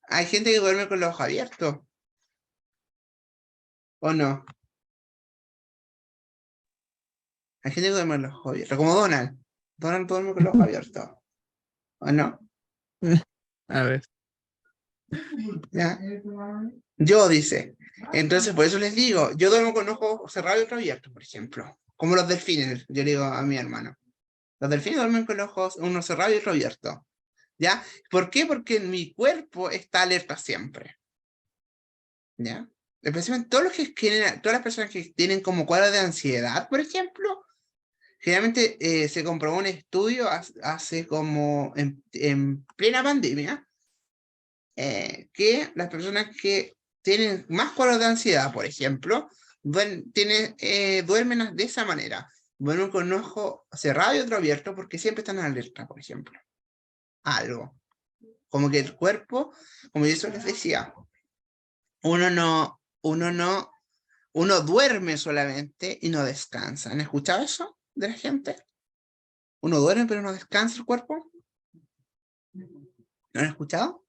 hay gente que duerme con los ojos abiertos, ¿o no? Hay gente que duerme con los ojos abiertos, como Donald. Donald duerme con los ojos abiertos, ¿o no? A ver. ¿Ya? Yo, dice. Entonces, por eso les digo, yo duermo con los ojos cerrados y otros abiertos, por ejemplo. Como los delfines, yo le digo a mi hermano. Los delfines duermen con los ojos, uno cerrado y otro abierto. ¿Ya? ¿Por qué? Porque mi cuerpo está alerta siempre. ¿Ya? Especialmente todas las personas que tienen como cuadro de ansiedad, por ejemplo, generalmente se comprobó un estudio hace como en plena pandemia, que las personas que tienen más cuadros de ansiedad, por ejemplo, duermen de esa manera. Duermen con un ojo cerrado y otro abierto porque siempre están en alerta, por ejemplo. Algo. Como que el cuerpo, como yo eso les decía, uno duerme solamente y no descansa. ¿Han escuchado eso de la gente? Uno duerme pero no descansa el cuerpo. ¿No han escuchado?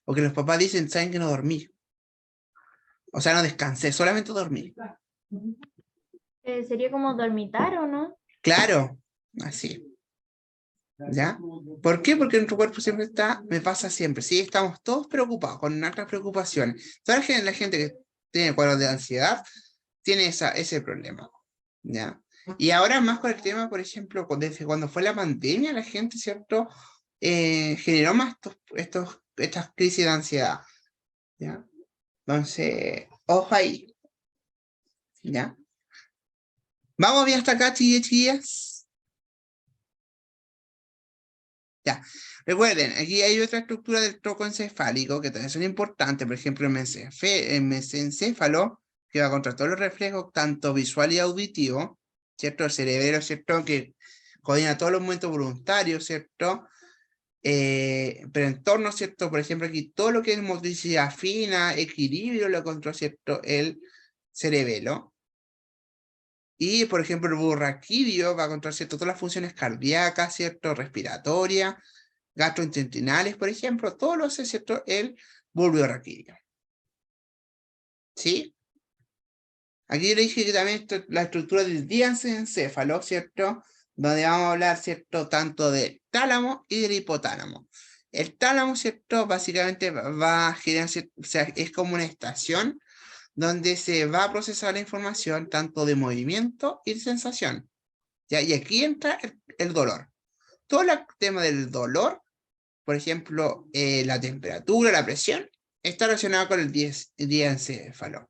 O que los papás dicen, saben que no dormí. O sea, no descansé, solamente dormí. Sería como dormitar, ¿o no? Claro, así. ¿Ya? ¿Por qué? Porque nuestro cuerpo siempre me pasa siempre, sí, estamos todos preocupados, con nuestras preocupaciones. Toda la gente que tiene cuadros de ansiedad tiene ese problema, ¿ya? Y ahora más con el tema, por ejemplo, desde cuando fue la pandemia, la gente, ¿cierto? Generó más estas crisis de ansiedad, ¿ya? Entonces, ojo ahí, ¿ya? ¿Vamos bien hasta acá, chiquillas? Ya. Recuerden, aquí hay otra estructura del tronco encefálico que también son importantes, por ejemplo, el mesencéfalo, que va contra todos los reflejos, tanto visual y auditivo, ¿cierto? El cerebro, ¿cierto? Que coordina todos los movimientos voluntarios, ¿cierto? Pero en torno, ¿cierto? Por ejemplo, aquí todo lo que es motricidad fina, equilibrio, lo controla, ¿cierto? El cerebelo. Y, por ejemplo, el bulbo raquídeo va a controlar, ¿cierto? Todas las funciones cardíacas, ¿cierto? Respiratorias, gastrointestinales, por ejemplo, todo lo hace, ¿cierto? El bulbo raquídeo. ¿Sí? Aquí le dije que también la estructura del diencencéfalo, ¿cierto? Donde vamos a hablar, ¿cierto? Tanto del tálamo y del hipotálamo. El tálamo, ¿cierto? Básicamente va a generar, o sea, es como una estación donde se va a procesar la información tanto de movimiento y de sensación. ¿Ya? Y aquí entra el dolor. Todo el tema del dolor, por ejemplo, la temperatura, la presión, está relacionado con el diencéfalo.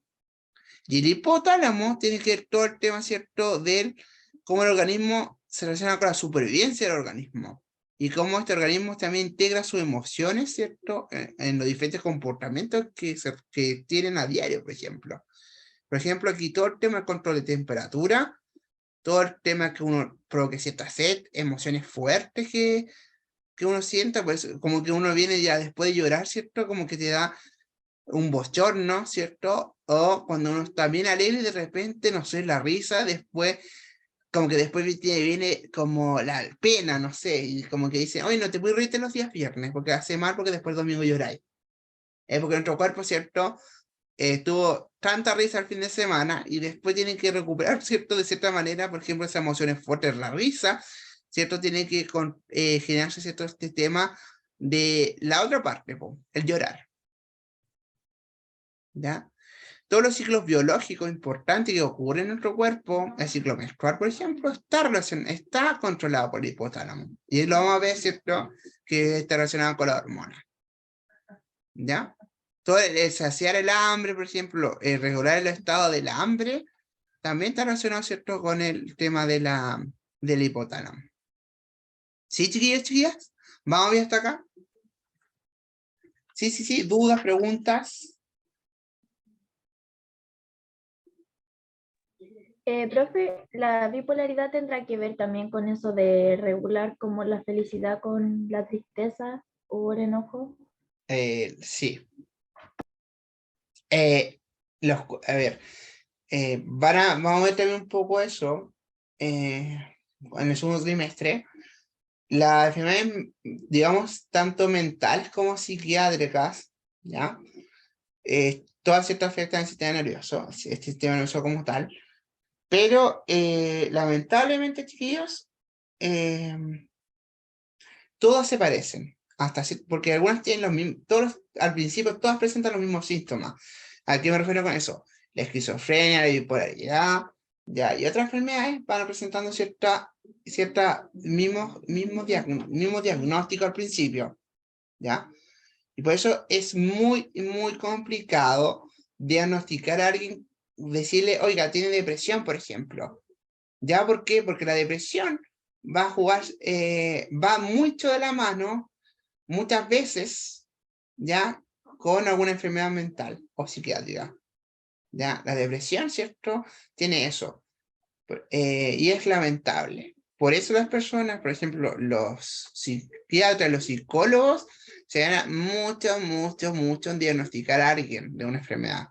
Y el hipotálamo tiene que ver todo el tema, ¿cierto?, de cómo el organismo se relaciona con la supervivencia del organismo. Y cómo este organismo también integra sus emociones, ¿cierto?, en los diferentes comportamientos que tienen a diario, por ejemplo. Por ejemplo, aquí todo el tema del control de temperatura, todo el tema que uno provoque cierta sed, emociones fuertes que uno sienta, pues como que uno viene ya después de llorar, ¿cierto? Como que te da un bochorno, ¿cierto? O cuando uno está bien alegre y de repente, no sé, la risa, después, como que después viene como la pena, no sé, y como que dice, oye, no te puedes reírte los días viernes, porque hace mal, porque después el domingo lloráis. Es porque nuestro cuerpo, ¿cierto? Tuvo tanta risa el fin de semana y después tiene que recuperar, ¿cierto? De cierta manera, por ejemplo, esas emociones fuertes, la risa, ¿cierto? Tiene que generarse, ¿cierto? Este tema de la otra parte, el llorar. ¿Ya? Todos los ciclos biológicos importantes que ocurren en nuestro cuerpo, el ciclo menstrual, por ejemplo, está controlado por el hipotálamo. Y lo vamos a ver, ¿cierto? Que está relacionado con la hormona. ¿Ya? Todo el saciar el hambre, por ejemplo, el regular el estado del hambre, también está relacionado, ¿cierto?, con el tema del hipotálamo. ¿Sí, chiquillos, chiquillas? ¿Vamos bien hasta acá? Sí. ¿Dudas, preguntas? Profe, ¿la bipolaridad tendrá que ver también con eso de regular como la felicidad con la tristeza o el enojo? Sí. A ver, vamos a ver también un poco eso en el segundo trimestre. Las enfermedades, digamos, tanto mentales como psiquiátricas, ¿ya? Todas ciertas afectan el sistema nervioso, el sistema nervioso como tal, pero lamentablemente, chiquillos, todas se parecen, porque algunas tienen los mismos, al principio todas presentan los mismos síntomas. ¿A qué me refiero con eso? La esquizofrenia, la bipolaridad, ya, y otras enfermedades van presentando mismo diagnóstico al principio, ¿ya? Y por eso es muy complicado diagnosticar a alguien, decirle, oiga, tiene depresión, por ejemplo. ¿Ya? ¿Por qué? Porque la depresión va a jugar, va mucho de la mano, muchas veces, ¿ya? Con alguna enfermedad mental o psiquiátrica. ¿Ya? La depresión, ¿cierto? Tiene eso. Y es lamentable. Por eso las personas, por ejemplo, los psiquiatras, los psicólogos, se ganan mucho en diagnosticar a alguien de una enfermedad.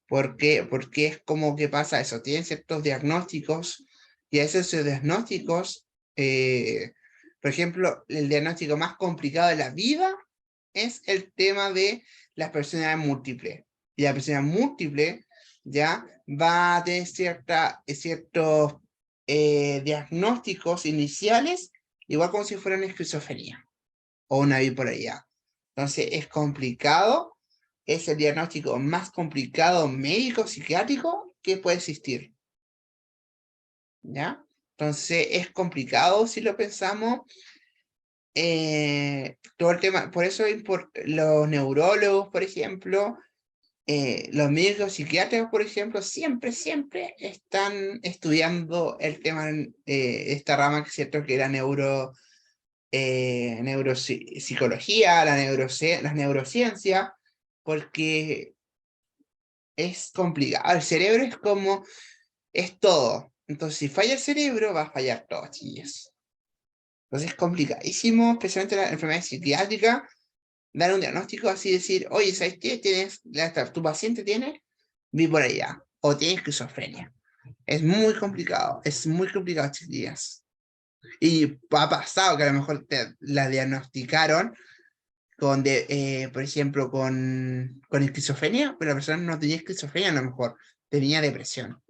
¿Por qué? Porque es como que pasa eso, tienen ciertos diagnósticos y a esos diagnósticos, por ejemplo, el diagnóstico más complicado de la vida es el tema de las personalidades múltiples. Y la personalidad múltiple ya va a tener ciertos diagnósticos iniciales, igual como si fueran esquizofrenia o una bipolaridad. Entonces es complicado, es el diagnóstico más complicado médico psiquiátrico que puede existir. ¿Ya? Entonces es complicado si lo pensamos. Todo el tema, por eso los neurólogos, por ejemplo, los médicos psiquiátricos, por ejemplo, siempre están estudiando el tema, esta rama que es cierto que era neuropsicología, las neurociencias, porque es complicado. El cerebro es todo. Entonces, si falla el cerebro, va a fallar todo, chiquillos. Entonces es complicadísimo, especialmente la enfermedad psiquiátrica, dar un diagnóstico así, decir, oye, ¿sabes qué? Tu paciente tiene bipolaridad o tiene esquizofrenia. Es muy complicado, chiquillas. Y ha pasado que a lo mejor la diagnosticaron por ejemplo, con esquizofrenia, pero la persona no tenía esquizofrenia, a lo mejor tenía depresión.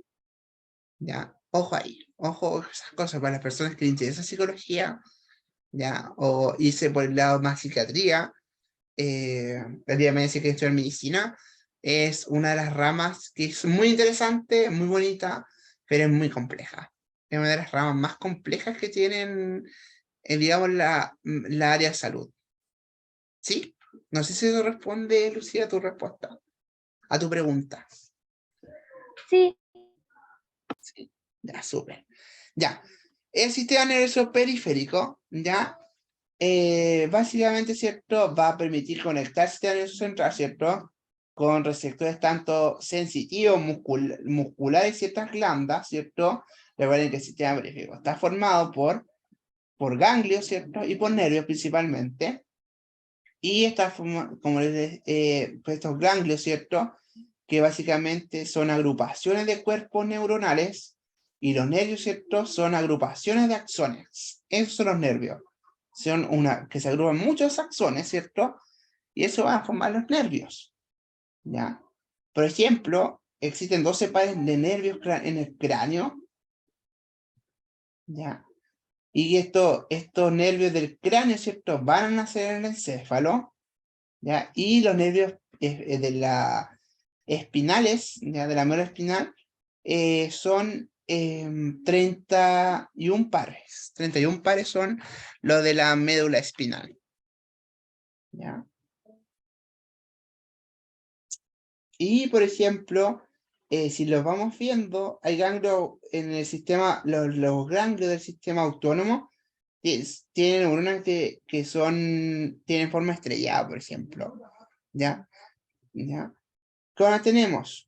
¿Ya? Ojo ahí, ojo esas cosas para las personas que les interesa psicología, ¿ya? O irse por el lado más psiquiatría. El día me dice que estudiar medicina es una de las ramas que es muy interesante, muy bonita, pero es muy compleja. Es una de las ramas más complejas que tienen, digamos, la área de salud. ¿Sí? No sé si eso responde, Lucía, a tu respuesta, a tu pregunta. Sí, Sí, ya, súper. Ya, el sistema nervioso periférico, ya, básicamente, ¿cierto? Va a permitir conectar el sistema nervioso central, ¿cierto? Con receptores tanto sensitivos, musculares y ciertas glándulas, ¿cierto? Recuerden que el sistema periférico está formado por ganglios, ¿cierto? Y por nervios principalmente. Y está formado, como pues estos ganglios, ¿cierto? Que básicamente son agrupaciones de cuerpos neuronales, y los nervios, ¿cierto? Son agrupaciones de axones. Esos son los nervios. Son que se agrupan muchos axones, ¿cierto? Y eso va a formar los nervios. ¿Ya? Por ejemplo, existen 12 pares de nervios en el cráneo. ¿Ya? Y estos nervios del cráneo, ¿cierto? Van a nacer en el encéfalo. ¿Ya? Y los nervios de la espinales, ¿ya? De la médula espinal, son 31 pares. 31 pares son los de la médula espinal. ¿Ya? Y, por ejemplo, si los vamos viendo, hay ganglios en el sistema, los ganglios del sistema autónomo tienen neuronas que tienen forma estrellada, por ejemplo. ¿Ya? ¿Ya? ¿Qué más tenemos?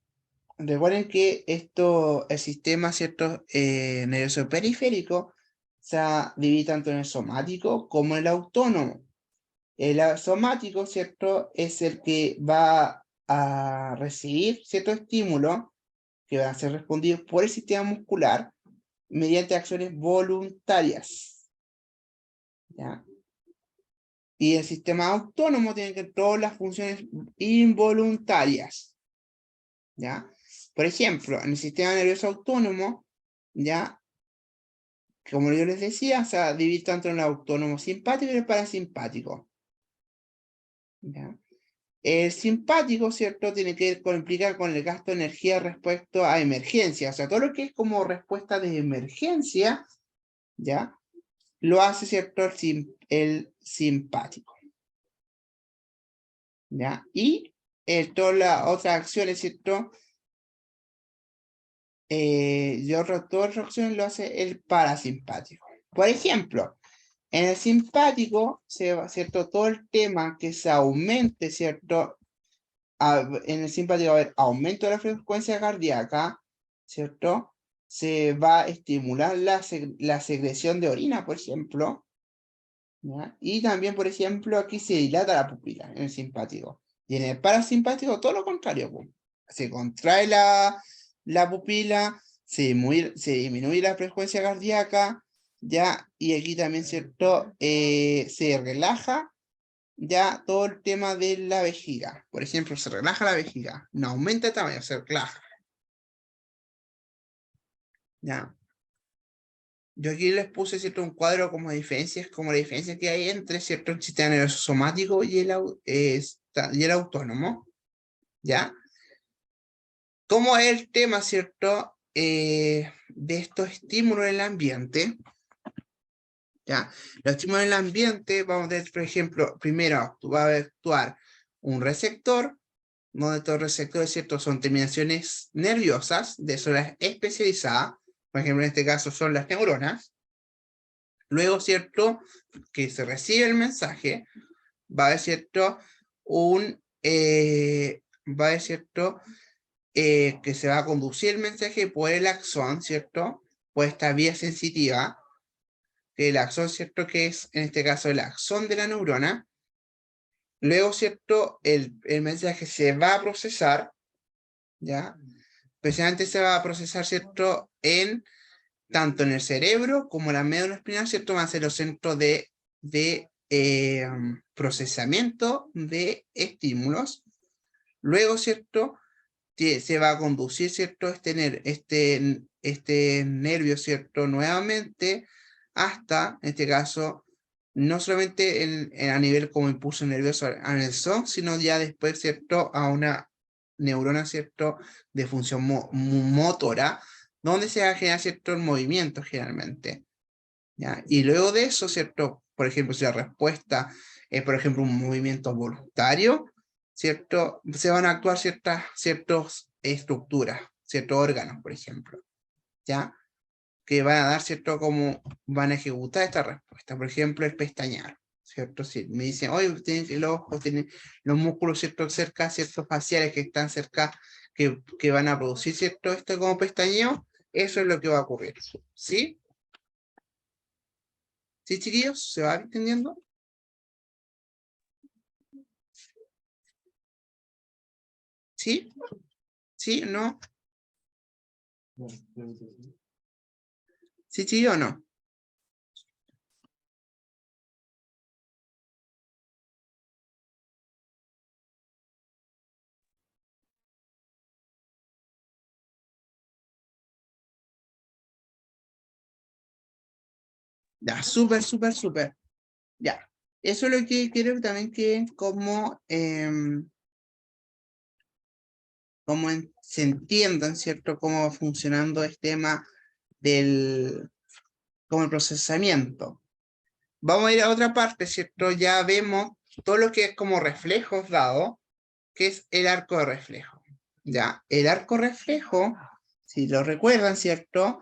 Recuerden que el sistema, ¿cierto? Nervioso periférico se divide tanto en el somático como en el autónomo. El somático, ¿cierto? Es el que va a recibir cierto estímulo que van a ser respondidos por el sistema muscular mediante acciones voluntarias. ¿Ya? Y el sistema autónomo tiene que todas las funciones involuntarias. ¿Ya? Por ejemplo, en el sistema nervioso autónomo, ¿ya? Como yo les decía, se divide tanto en el autónomo simpático y el parasimpático. ¿Ya? El simpático, ¿cierto? Tiene que implicar con el gasto de energía respecto a emergencia. O sea, todo lo que es como respuesta de emergencia, ¿ya? Lo hace, ¿cierto? El simpático. ¿Ya? Y todas las otras acciones, ¿cierto? Todas las acciones lo hace el parasimpático. Por ejemplo, en el simpático, ¿cierto? Todo el tema que se aumente, ¿cierto? En el simpático va a haber aumento de la frecuencia cardíaca, ¿cierto? Se va a estimular la secreción de orina, por ejemplo. ¿Ya? Y también, por ejemplo, aquí se dilata la pupila en el simpático. Y en el parasimpático, todo lo contrario. Pues. Se contrae la pupila, se disminuye la frecuencia cardíaca, ¿ya? Y aquí también, ¿cierto? Se relaja ya todo el tema de la vejiga. Por ejemplo, se relaja la vejiga, no aumenta el tamaño, se relaja. ¿Ya? Yo aquí les puse, ¿cierto? Un cuadro como diferencias, como la diferencia que hay entre, ¿cierto? El sistema nervioso somático y el autónomo. ¿Ya? ¿Cómo es el tema, ¿cierto? De estos estímulos en el ambiente. ¿Ya? Los estímulos en el ambiente, vamos a ver, por ejemplo, primero va a actuar un receptor, donde estos receptores, ¿cierto? Son terminaciones nerviosas de zonas especializadas, por ejemplo, en este caso son las neuronas, Luego, ¿cierto? Que se recibe el mensaje, va a haber, ¿cierto? Va a haber, ¿cierto? Que se va a conducir el mensaje por el axón, ¿cierto? Por esta vía sensitiva, que el axón, ¿cierto? Que es, en este caso, el axón de la neurona. Luego, ¿cierto? El mensaje se va a procesar, ¿ya? Especialmente se va a procesar, ¿cierto? Tanto en el cerebro como en la médula espinal, ¿cierto? Van a ser los centros de procesamiento de estímulos. Luego, ¿cierto? Se va a conducir, ¿cierto? Este nervio, ¿cierto? Nuevamente hasta, en este caso, no solamente a nivel como impulso nervioso en el son, sino ya después, ¿cierto? A una neurona, ¿cierto? De función motora, donde se va a generar, ¿cierto? El movimiento generalmente, ¿ya? Y luego de eso, ¿cierto? Por ejemplo, si la respuesta es, por ejemplo, un movimiento voluntario, ¿cierto? Se van a actuar ciertas estructuras, ciertos órganos, por ejemplo, ¿ya? Que van a dar, ¿cierto? Cómo van a ejecutar esta respuesta. Por ejemplo, el pestañear, ¿cierto? Si me dicen, oye, tienen el ojo, tienen los músculos, ¿cierto? Cerca, ciertos faciales que están cerca, que van a producir, ¿cierto? Esto como pestañeo, eso es lo que va a ocurrir, ¿sí? ¿Sí, chiquillos? ¿Se va entendiendo? ¿Sí? ¿Sí? ¿No? ¿Sí, chiquillos o no? Ya, súper, súper, súper. Ya. Eso es lo que quiero también que se entiendan, ¿cierto? Cómo va funcionando este tema como el procesamiento. Vamos a ir a otra parte, ¿cierto? Ya vemos todo lo que es como reflejos dado, que es el arco de reflejo. Ya, el arco reflejo, si lo recuerdan, ¿cierto?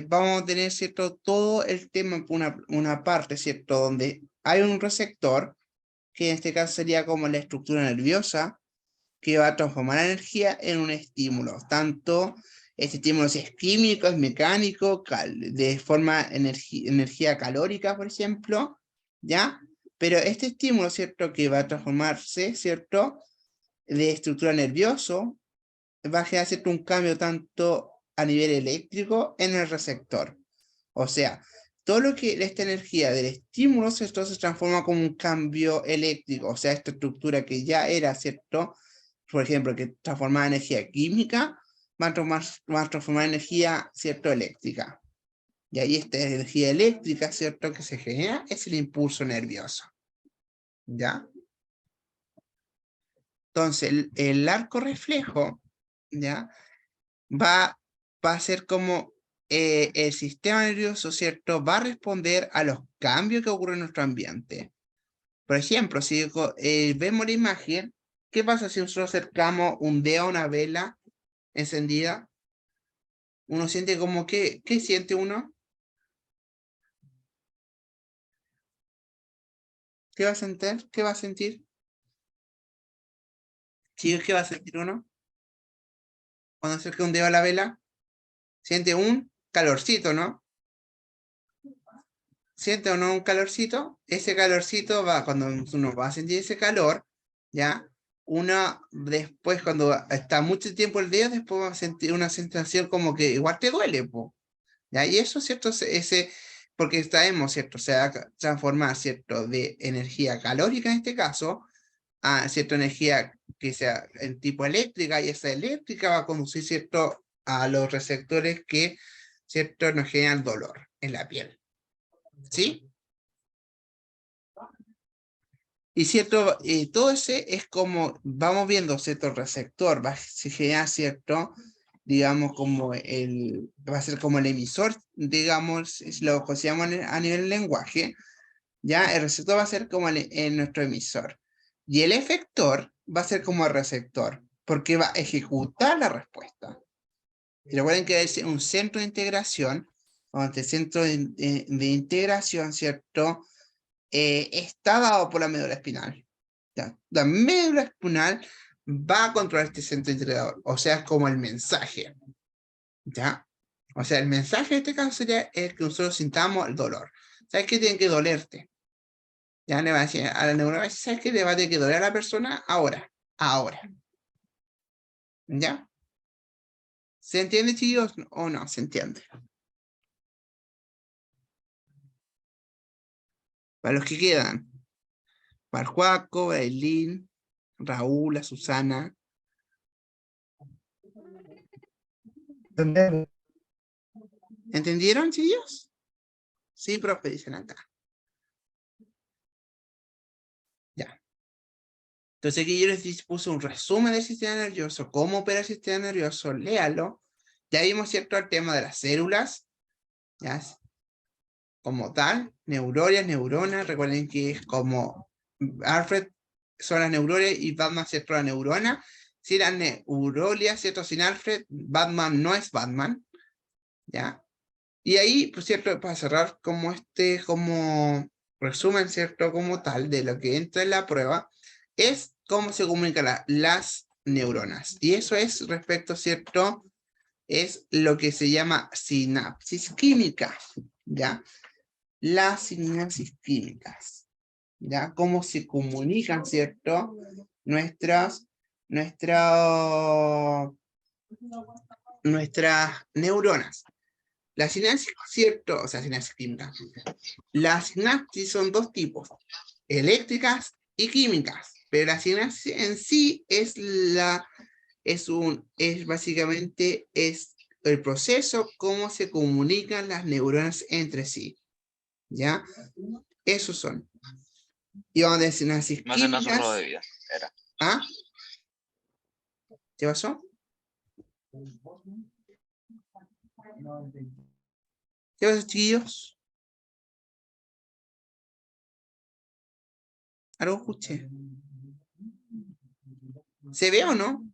Vamos a tener, ¿cierto? Todo el tema, una parte, ¿cierto? Donde hay un receptor, que en este caso sería como la estructura nerviosa, que va a transformar la energía en un estímulo, tanto este estímulo si es químico, es mecánico, de forma energía calórica, por ejemplo, ¿ya? Pero este estímulo, ¿cierto? Que va a transformarse, ¿cierto? De estructura nervioso, va a generar, ¿cierto? Un cambio tanto a nivel eléctrico en el receptor. O sea, todo lo que esta energía del estímulo, ¿cierto? Se transforma como un cambio eléctrico, o sea, esta estructura que ya era, ¿cierto? Por ejemplo, que transformaba energía química, va a transformar energía, ¿cierto? Eléctrica. Y ahí esta energía eléctrica, ¿cierto? Que se genera es el impulso nervioso. ¿Ya? Entonces, el arco reflejo, ¿ya? Va a ser como el sistema nervioso, ¿cierto? Va a responder a los cambios que ocurren en nuestro ambiente. Por ejemplo, si vemos la imagen, ¿qué pasa si nosotros acercamos un dedo a una vela encendida? Uno siente como que, ¿qué siente uno? ¿Qué va a sentir? ¿Qué va a sentir? Chicos, ¿qué va a sentir uno? Cuando acerca un dedo a la vela, siente un calorcito, ¿no? ¿Siente o no un calorcito? Ese calorcito va, cuando uno va a sentir ese calor, ¿ya? Uno después, cuando está mucho tiempo el dedo, después va a sentir una sensación como que igual te duele, po, ¿ya? Y eso, ¿cierto? Porque sabemos, ¿cierto? Se va a transformar, ¿cierto? De energía calórica en este caso, a cierta energía que sea en tipo eléctrica, y esa eléctrica va a conducir, ¿cierto? A los receptores que, ¿cierto? Nos generan dolor en la piel. ¿Sí? Y cierto, todo ese es como, vamos viendo cierto receptor, se genera cierto, digamos, va a ser como el emisor, digamos, si lo consideramos a nivel lenguaje, ya el receptor va a ser como nuestro emisor. Y el efector va a ser como el receptor, porque va a ejecutar la respuesta. Y recuerden que es un centro de integración Cuando este centro de integración, ¿cierto? Está dado por la médula espinal. ¿Ya? La médula espinal va a controlar este centro integrador, o sea, es como el mensaje. ¿Ya? O sea, el mensaje en este caso sería el que nosotros sintamos el dolor. ¿Sabes qué tiene que dolerte? Ya le va a decir a la neurona, ¿sabes qué le va a tener que doler a la persona? Ahora. ¿Ya? ¿Se entiende, chicos? ¿O no? ¿Se entiende? Para los que quedan. Para el Juaco, Ailín, Raúl, la Susana. ¿Entendemos? ¿Entendieron, chicos? Sí, profe, dicen acá. Ya. Entonces aquí yo les puse un resumen del sistema nervioso, cómo opera el sistema nervioso, léalo. Ya vimos, ¿cierto?, el tema de las células, ¿ya? Como tal, neuronas, recuerden que es como Alfred son las neuronas y Batman, ¿cierto?, la neurona. Si las neurolias, ¿cierto?, sin Alfred, Batman no es Batman, ¿ya? Y ahí, pues, ¿cierto?, para cerrar como resumen, ¿cierto?, como tal de lo que entra en la prueba, es cómo se comunican las neuronas. Y eso es respecto, ¿cierto?, es lo que se llama sinapsis química, ¿ya? Las sinapsis químicas, ¿ya? Cómo se comunican, ¿cierto?, nuestras neuronas. La sinapsis, ¿cierto? O sea, sinapsis química. Las sinapsis son dos tipos, eléctricas y químicas, pero la sinapsis en sí es básicamente el proceso cómo se comunican las neuronas entre sí, ¿ya? Esos son. Y vamos a decir sinapsis Me hacen químicas. azurro de vida. Era. ¿Ah? ¿Qué pasó? ¿Qué pasó, chiquillos? ¿Algo escuché? ¿Se ve o no?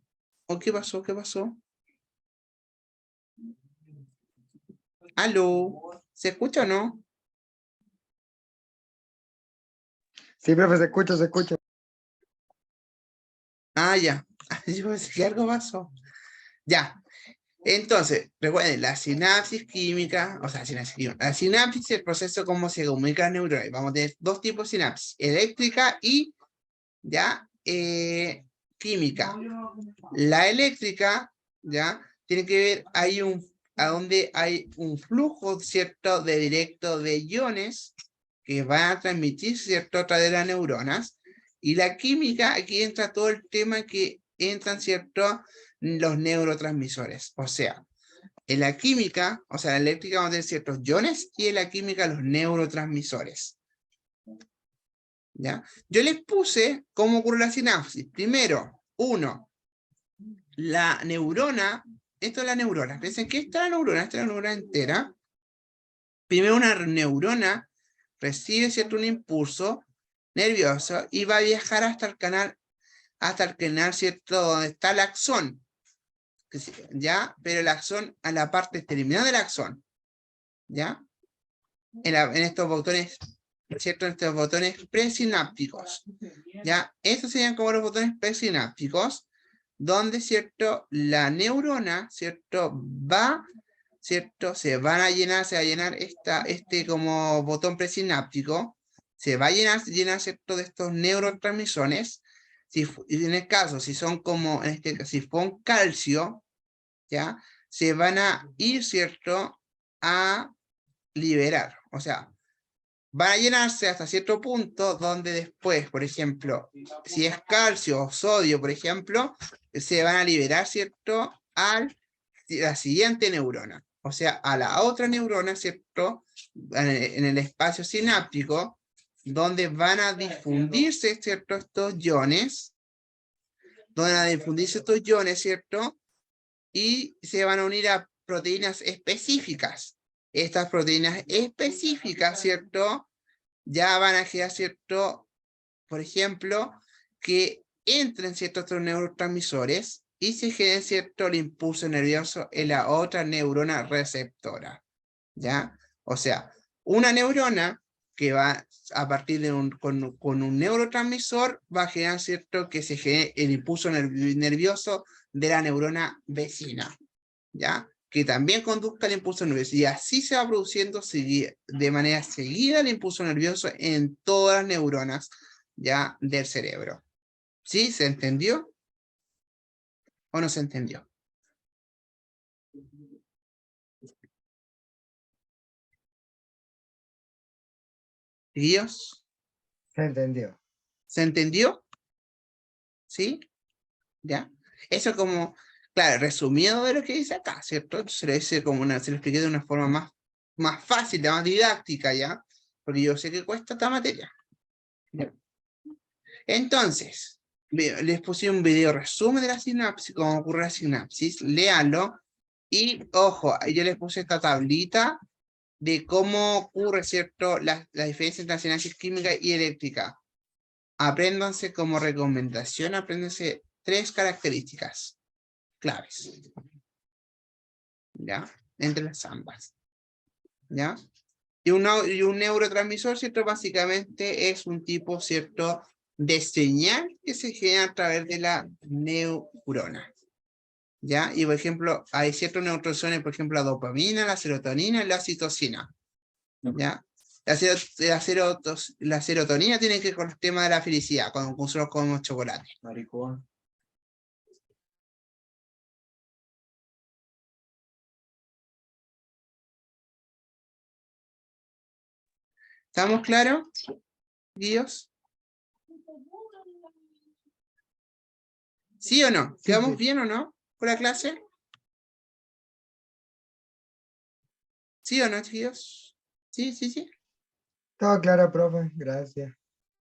¿O qué pasó? ¿Qué pasó? ¿Aló? ¿Se escucha o no? Sí, profe, se escucha, se escucha. Ah, ya. Yo pensé que algo pasó. Ya. Entonces, recuerden, la sinapsis química, o sea, la sinapsis es el proceso como se comunican neuronas. Vamos a tener dos tipos de sinapsis, eléctrica y ya química. La eléctrica, ya, tiene que ver, a donde hay un flujo, ¿cierto?, de directo de iones que van a transmitir, ¿cierto?, a través de las neuronas. Y la química, aquí entra todo el tema que entran, ¿cierto?, los neurotransmisores. O sea, en la química, o sea, en la eléctrica vamos a tener ciertos iones y en la química los neurotransmisores. ¿Ya? Yo les puse cómo ocurre la sinapsis. Primero, la neurona, esto es la neurona. Piensen que esta es la neurona entera. Primero una neurona recibe, ¿cierto?, un impulso nervioso y va a viajar hasta el canal, ¿cierto?, donde está el axón. ¿Ya? Pero el axón, a la parte terminal del axón, ¿ya? En estos botones, ¿cierto? En estos botones presinápticos, ¿ya? Estos serían como los botones presinápticos, donde, ¿cierto?, la neurona, ¿cierto?, ¿cierto?, se va a llenar este como botón presináptico, se va a llenar, ¿cierto?, de estos neurotransmisores. Y en el caso, si son como, en este caso, si fue un calcio, ¿ya? Se van a ir, ¿cierto?, a liberar. O sea, van a llenarse hasta cierto punto donde después, por ejemplo, si es calcio o sodio, por ejemplo, se van a liberar, ¿cierto?, a la siguiente neurona. O sea, a la otra neurona, ¿cierto?, en el espacio sináptico, donde van a difundirse, ¿cierto?, estos iones, ¿cierto?, y se van a unir a proteínas específicas. Estas proteínas específicas, ¿cierto?, ya van a generar, ¿cierto?, por ejemplo, que entren ciertos otros neurotransmisores y se genere, ¿cierto?, el impulso nervioso en la otra neurona receptora. ¿Ya? O sea, una neurona que va a partir de con un neurotransmisor va a generar, ¿cierto?, que se genere el impulso nervioso de la neurona vecina, ¿ya? Que también conduzca el impulso nervioso. Y así se va produciendo de manera seguida el impulso nervioso en todas las neuronas, ¿ya?, del cerebro. ¿Sí? ¿Se entendió? ¿O no se entendió? ¿Tíos? Se entendió. ¿Se entendió? ¿Sí? ¿Ya? Eso como, claro, resumido de lo que dice acá, ¿cierto? Se lo dice como se lo expliqué de una forma más fácil, más didáctica, ¿ya? Porque yo sé que cuesta esta materia. ¿Ya? Entonces, les puse un video resumen de la sinapsis, cómo ocurre la sinapsis, léanlo, y ojo, yo les puse esta tablita de cómo ocurre, ¿cierto?, la diferencia entre la sinapsis química y eléctrica. Apréndanse como recomendación, apréndanse 3 características claves, ¿ya? Entre las ambas, ¿ya? Y un neurotransmisor, ¿cierto? Básicamente es un tipo, ¿cierto?, de señal que se genera a través de la neurona, ¿ya? Y por ejemplo, hay ciertos neurotransmisores, por ejemplo, la dopamina, la serotonina y la citocina, ¿ya? La serotonina tiene que ver con el tema de la felicidad, cuando nosotros comemos chocolate. Maricón. ¿Estamos claros, Dios? ¿Sí o no? Sí, ¿Quedamos sí. bien o no con la clase? ¿Sí o no, chicos? Sí, sí, sí. Todo claro, profe. Gracias.